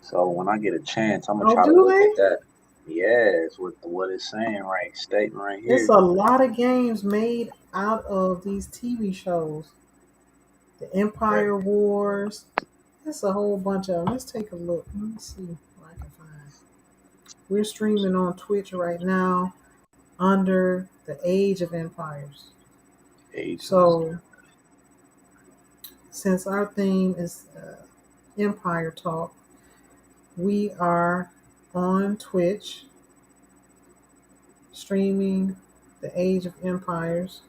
So when I get a chance, I'm gonna oh, try to do look at they? that. Yes, with what it's saying, right, statement right It's here. a lot of games made out of these TV shows. The Okay. Empire Wars. It's a whole bunch of them. Let's take a look. Let me see what I can find. We're streaming on Twitch right now under the Age of Empires. Age of So, since our theme is Empire Talk, we are on Twitch streaming the Age of Empires,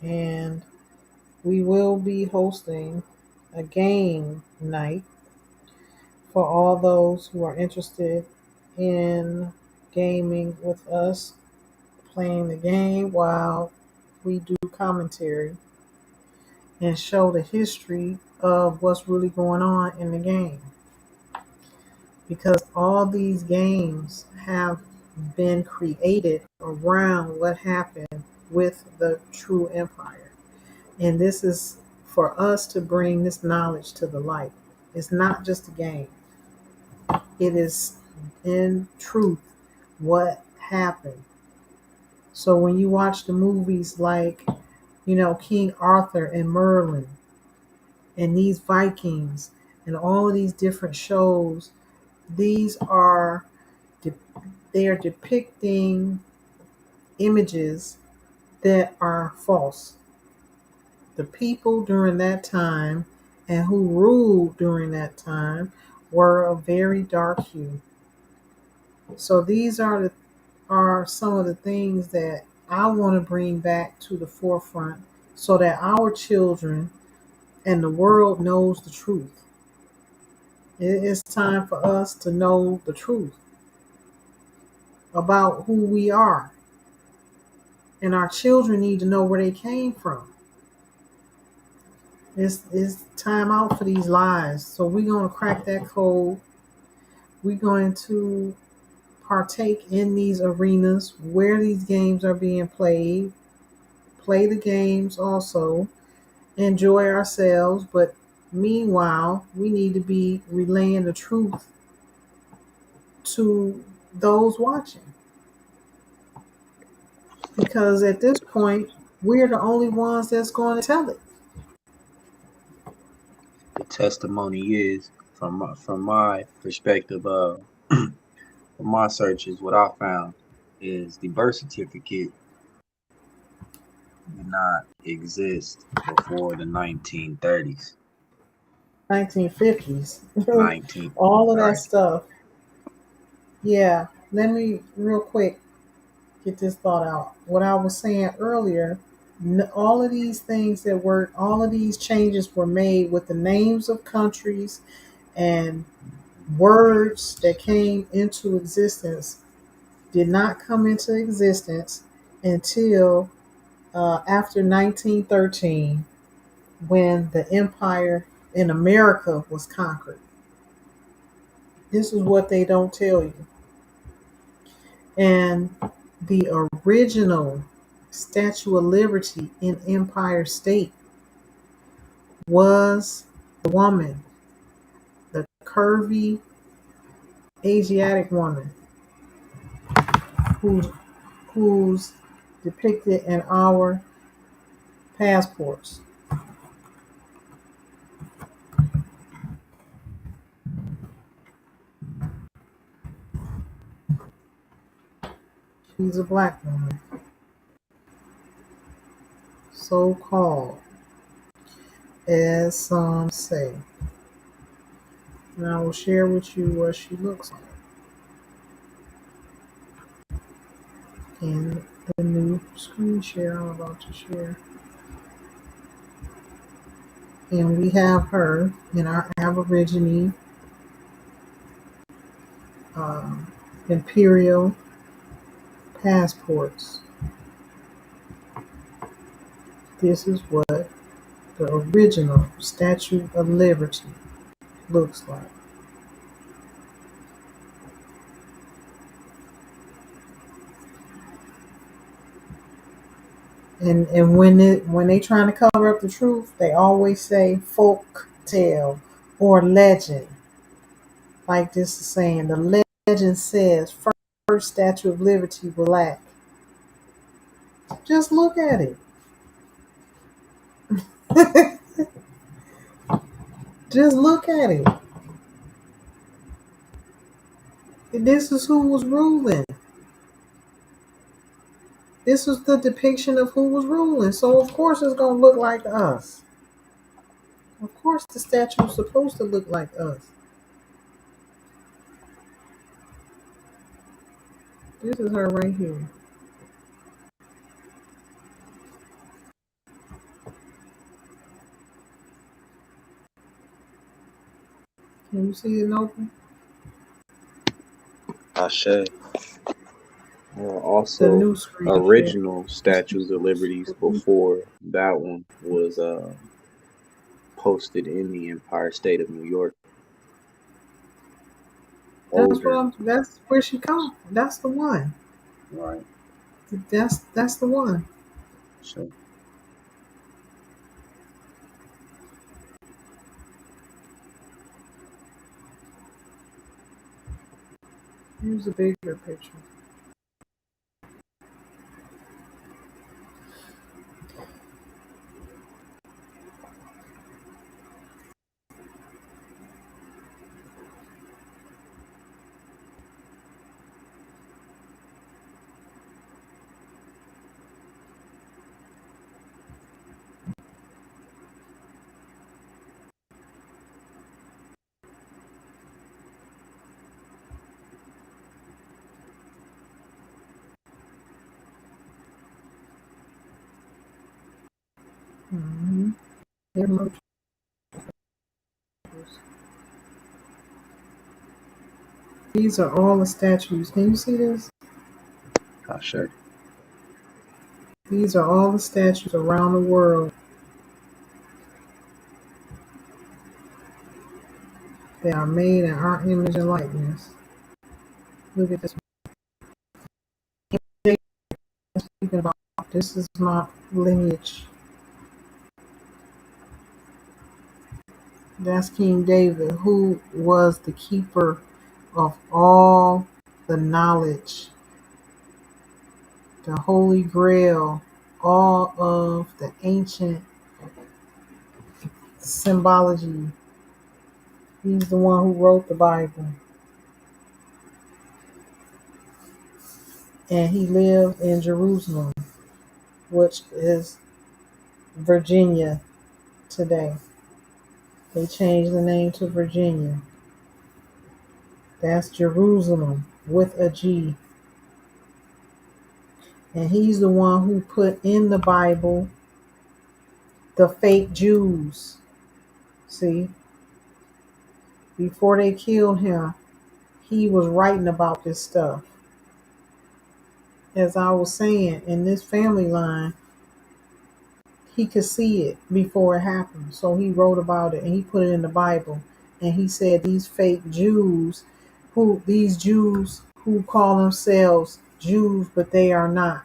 and we will be hosting a game night for all those who are interested in gaming with us, playing the game while we do commentary and show the history of what's really going on in the game. Because all these games have been created around what happened with the true empire. And this is for us to bring this knowledge to the light. It's not just a game, it is in truth what happened. So when you watch the movies like, King Arthur and Merlin and these Vikings and all of these different shows, these are they are depicting images that are false. The people during that time and who ruled during that time were a very dark hue. So these are some of the things that I want to bring back to the forefront so that our children and the world knows the truth. It is time for us to know the truth about who we are. And our children need to know where they came from. It's time out for these lies. So we're going to crack that code. We're going to partake in these arenas where these games are being played, play the games also, enjoy ourselves. But meanwhile, we need to be relaying the truth to those watching. Because at this point, we're the only ones that's going to tell it. The testimony is from my perspective, from my searches, what I found is the birth certificate did not exist before the 1930s. 1950s, 19 all of that right. stuff. Yeah, let me real quick get this thought out. What I was saying earlier, all of these things all of these changes were made with the names of countries and words that came into existence did not come into existence until after 1913 when the empire in America was conquered. This is what they don't tell you. And the original Statue of Liberty in Empire State was the woman, the curvy Asiatic woman who's who's depicted in our passports. She's a black woman, so called, as some say. And I will share with you what she looks like in the new screen share I'm about to share. And we have her in our Aborigine um, imperial passports. This is what the original Statue of Liberty looks like. And when they trying to cover up the truth, they always say folk tale or legend. Like this is saying the legend says first Statue of Liberty was black. Just look at it. Just look at it. This is who was ruling. This was the depiction of who was ruling. So of course it's gonna look like us. Of course the statue is supposed to look like us. This is her right here. Can you see it open? Ashe. The Also, new screen share. original Statues of Liberties before that one was posted in the Empire State of New York. Older, That's where she come. That's the one. right? That's the one. So, Here's a bigger picture. Mm-hmm. These are all the statues. Can you see this? Ashe. These are all the statues around the world that are made in our image and likeness. Look at this. Speaking about this is my lineage. That's King David, who was the keeper of all the knowledge, the Holy Grail, all of the ancient symbology. He's the one who wrote the Bible. And he lived in Jerusalem, which is Virginia today. They changed the name to Virginia. That's Jerusalem with a G. And he's the one who put in the Bible the fake Jews. See, before they killed him, he was writing about this stuff. As I was saying, in this family line, he could see it before it happened. So he wrote about it and he put it in the Bible. And he said these fake Jews who these Jews who call themselves Jews, but they are not.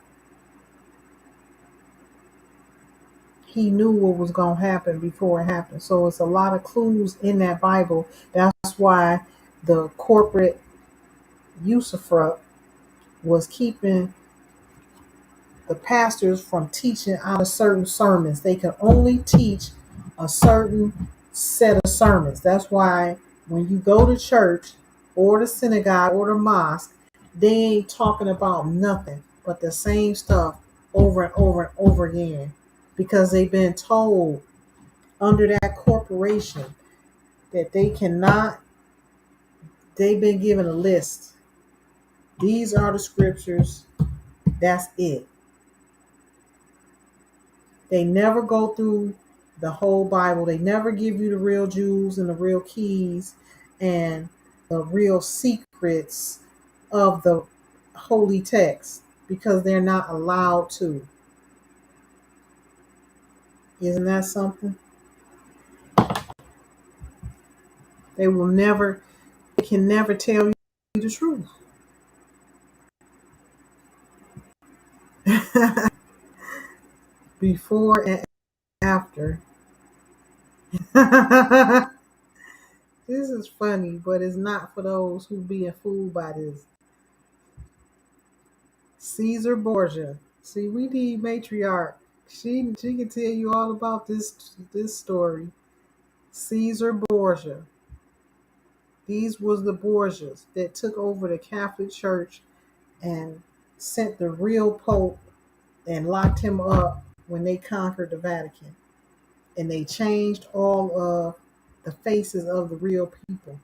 He knew what was going to happen before it happened. So it's a lot of clues in that Bible. That's why the corporate usufruct was keeping the pastors from teaching out of certain sermons. They can only teach a certain set of sermons. That's why when you go to church or the synagogue or the mosque, they ain't talking about nothing but the same stuff over and over and over again because they've been told under that corporation that they cannot, they've been given a list. These are the scriptures. That's it. They never go through the whole Bible. They never give you the real Jews and the real keys and the real secrets of the holy text because they're not allowed to. Isn't that something? They will never, they can never tell you the truth. Before and after. This is funny, but it's not for those who being fooled by this. Caesar Borgia. See, we need matriarch. She can tell you all about this story. Caesar Borgia. These was the Borgias that took over the Catholic Church and sent the real Pope and locked him up when they conquered the Vatican. And they changed all of the faces of the real people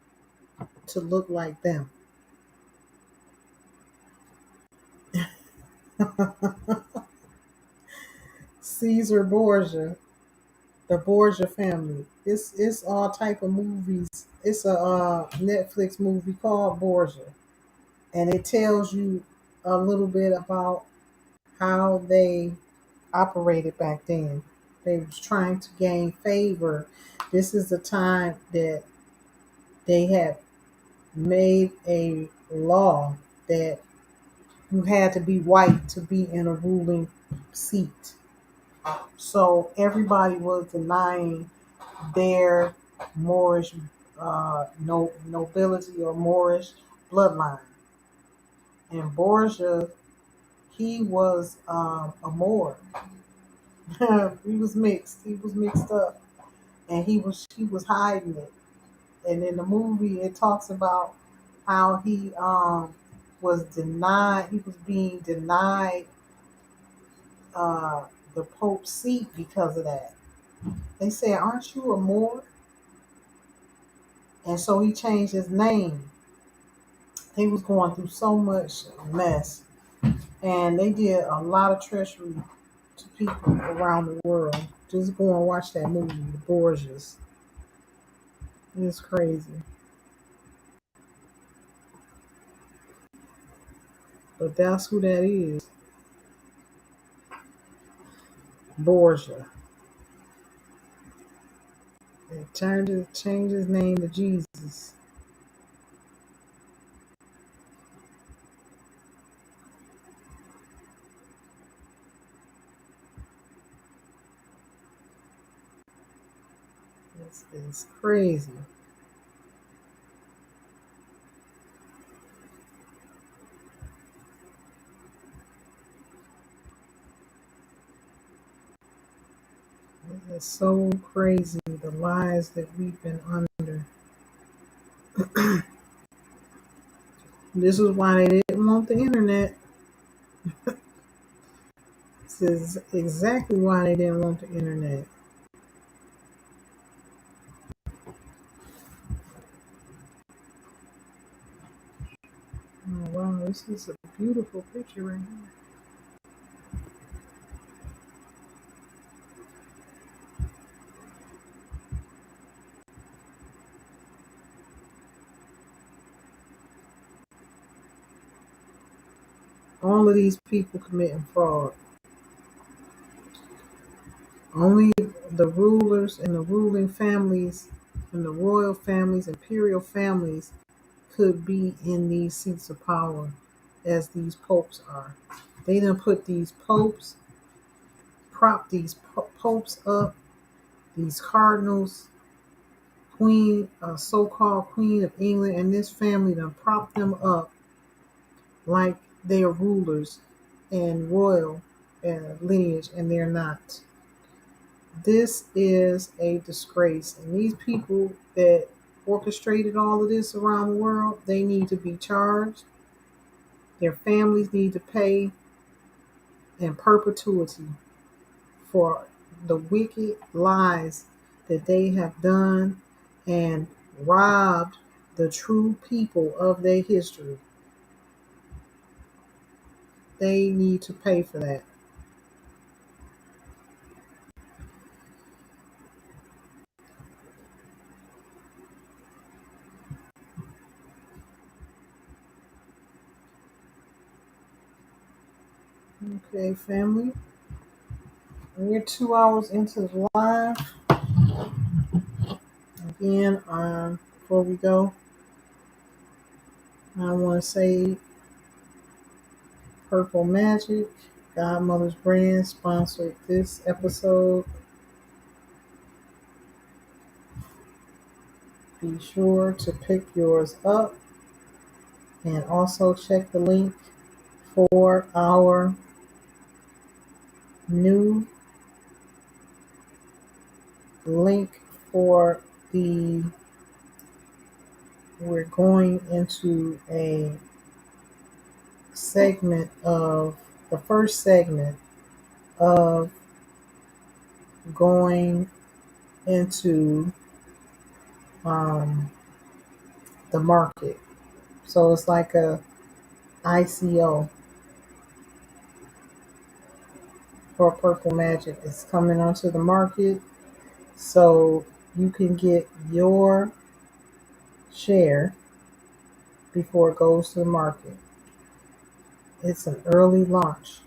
to look like them. Caesar Borgia, the Borgia family. It's all type of movies. It's a Netflix movie called Borgia, and it tells you a little bit about how they operated back then. They was trying to gain favor. This is the time that they had made a law that you had to be white to be in a ruling seat. So everybody was denying their Moorish nobility or Moorish bloodline. And Borgia, he was a Moor. He was mixed. He was mixed up, and he was hiding it. And in the movie, it talks about how he was denied. He was being denied uh, the Pope's seat because of that. They said, "Aren't you a Moor?" And so he changed his name. He was going through so much mess, and they did a lot of treachery to people around the world. Just go and watch that movie, The Borgias. It's crazy, but that's who that is. Borgia. They changed his name to Jesus. It's crazy. It's so crazy the lies that we've been under. This is why they didn't want the internet. This is exactly why they didn't want the internet. Oh wow, this is a beautiful picture right here. All of these people committing fraud. Only the rulers and the ruling families and the royal families, imperial families could be in these seats of power as these popes are. They done put these popes, prop these popes up, these cardinals, queen, so-called Queen of England, and this family done prop them up like they are rulers and royal lineage, and they're not. This is a disgrace, and these people that orchestrated all of this around the world, they need to be charged. Their families need to pay in perpetuity for the wicked lies that they have done and robbed the true people of their history. They need to pay for that. Okay, family. We're 2 hours into the live. Again, before we go, I want to say Purple Magic, Godmother's Brand, sponsored this episode. Be sure to pick yours up and also check the link for our new link for the we're going into a segment of the first segment of going into the market. So it's like a ICO for Purple Magic. It's coming onto the market, so you can get your share before it goes to the market. It's an early launch.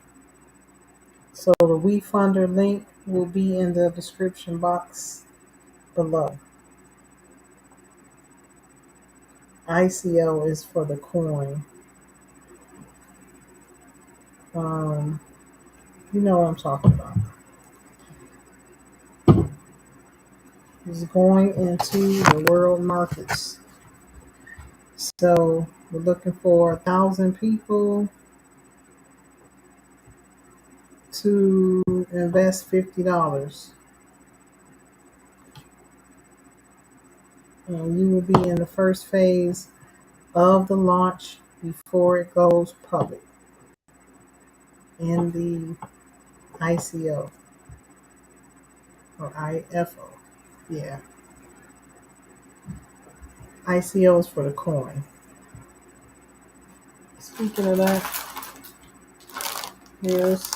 So the WeFunder link will be in the description box below. ICO is for the coin. You know what I'm talking about. It's going into the world markets. So we're looking for 1,000 people to invest $50. And you will be in the first phase of the launch before it goes public in the ICO or IFO. Yeah. ICO is for the coin. Speaking of that, here's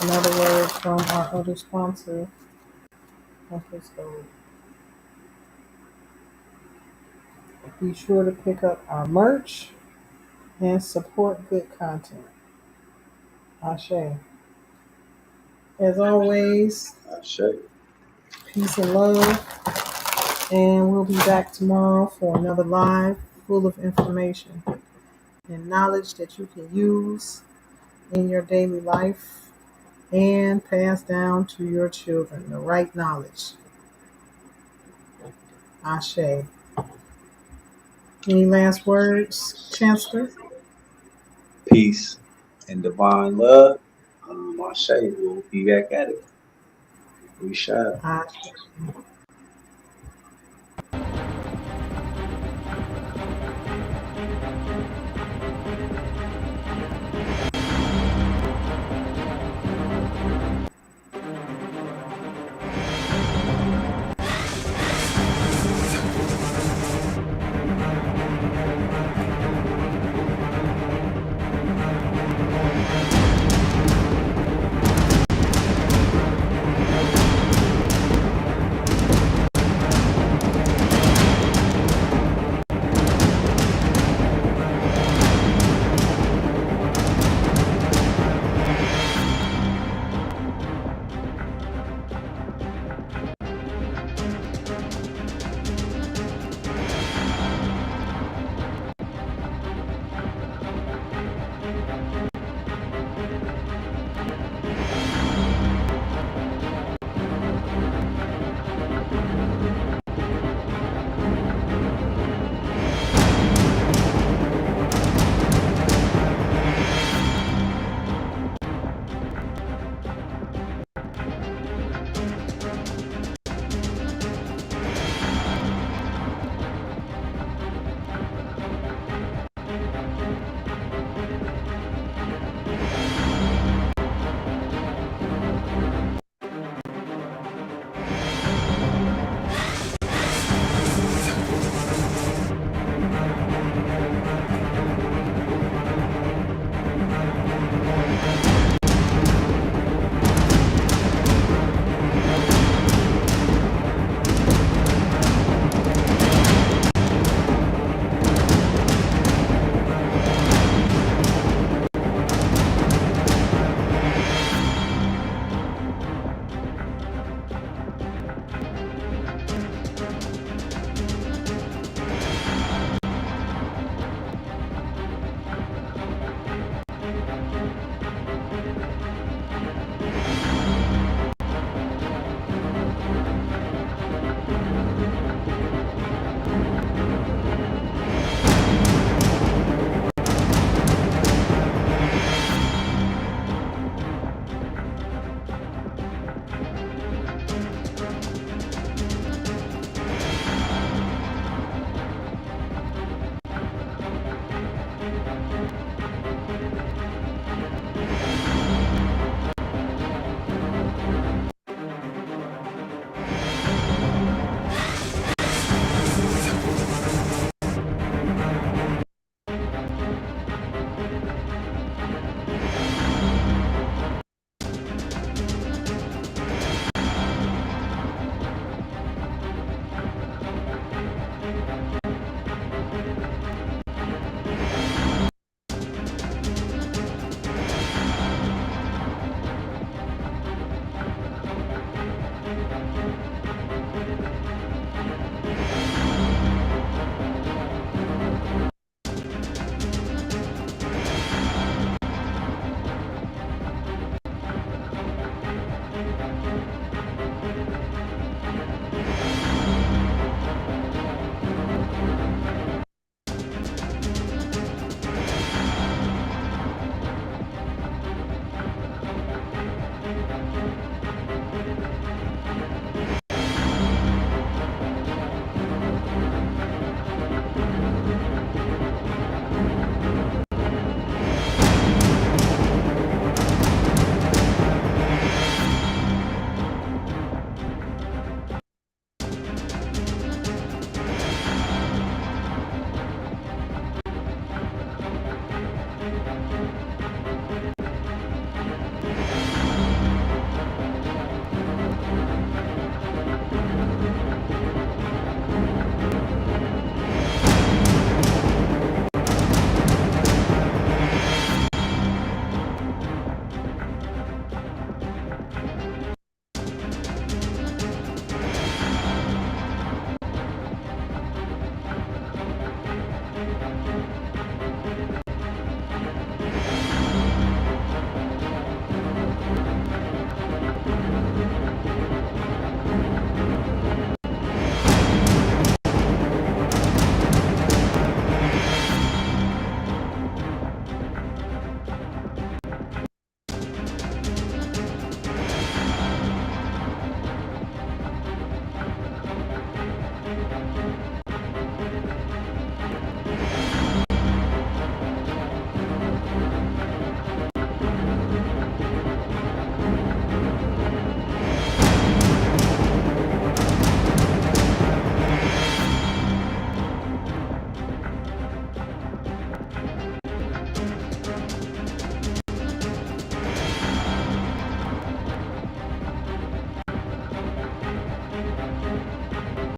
another word from our other sponsor. So be sure to pick up our merch and support good content. Ashe. As always, peace and love. And we'll be back tomorrow for another live full of information and knowledge that you can use in your daily life and pass down to your children the right knowledge. Ashe. Any last words, Chancellor? Peace and divine love. Ashe, we'll be back at it. We shall. Ashe.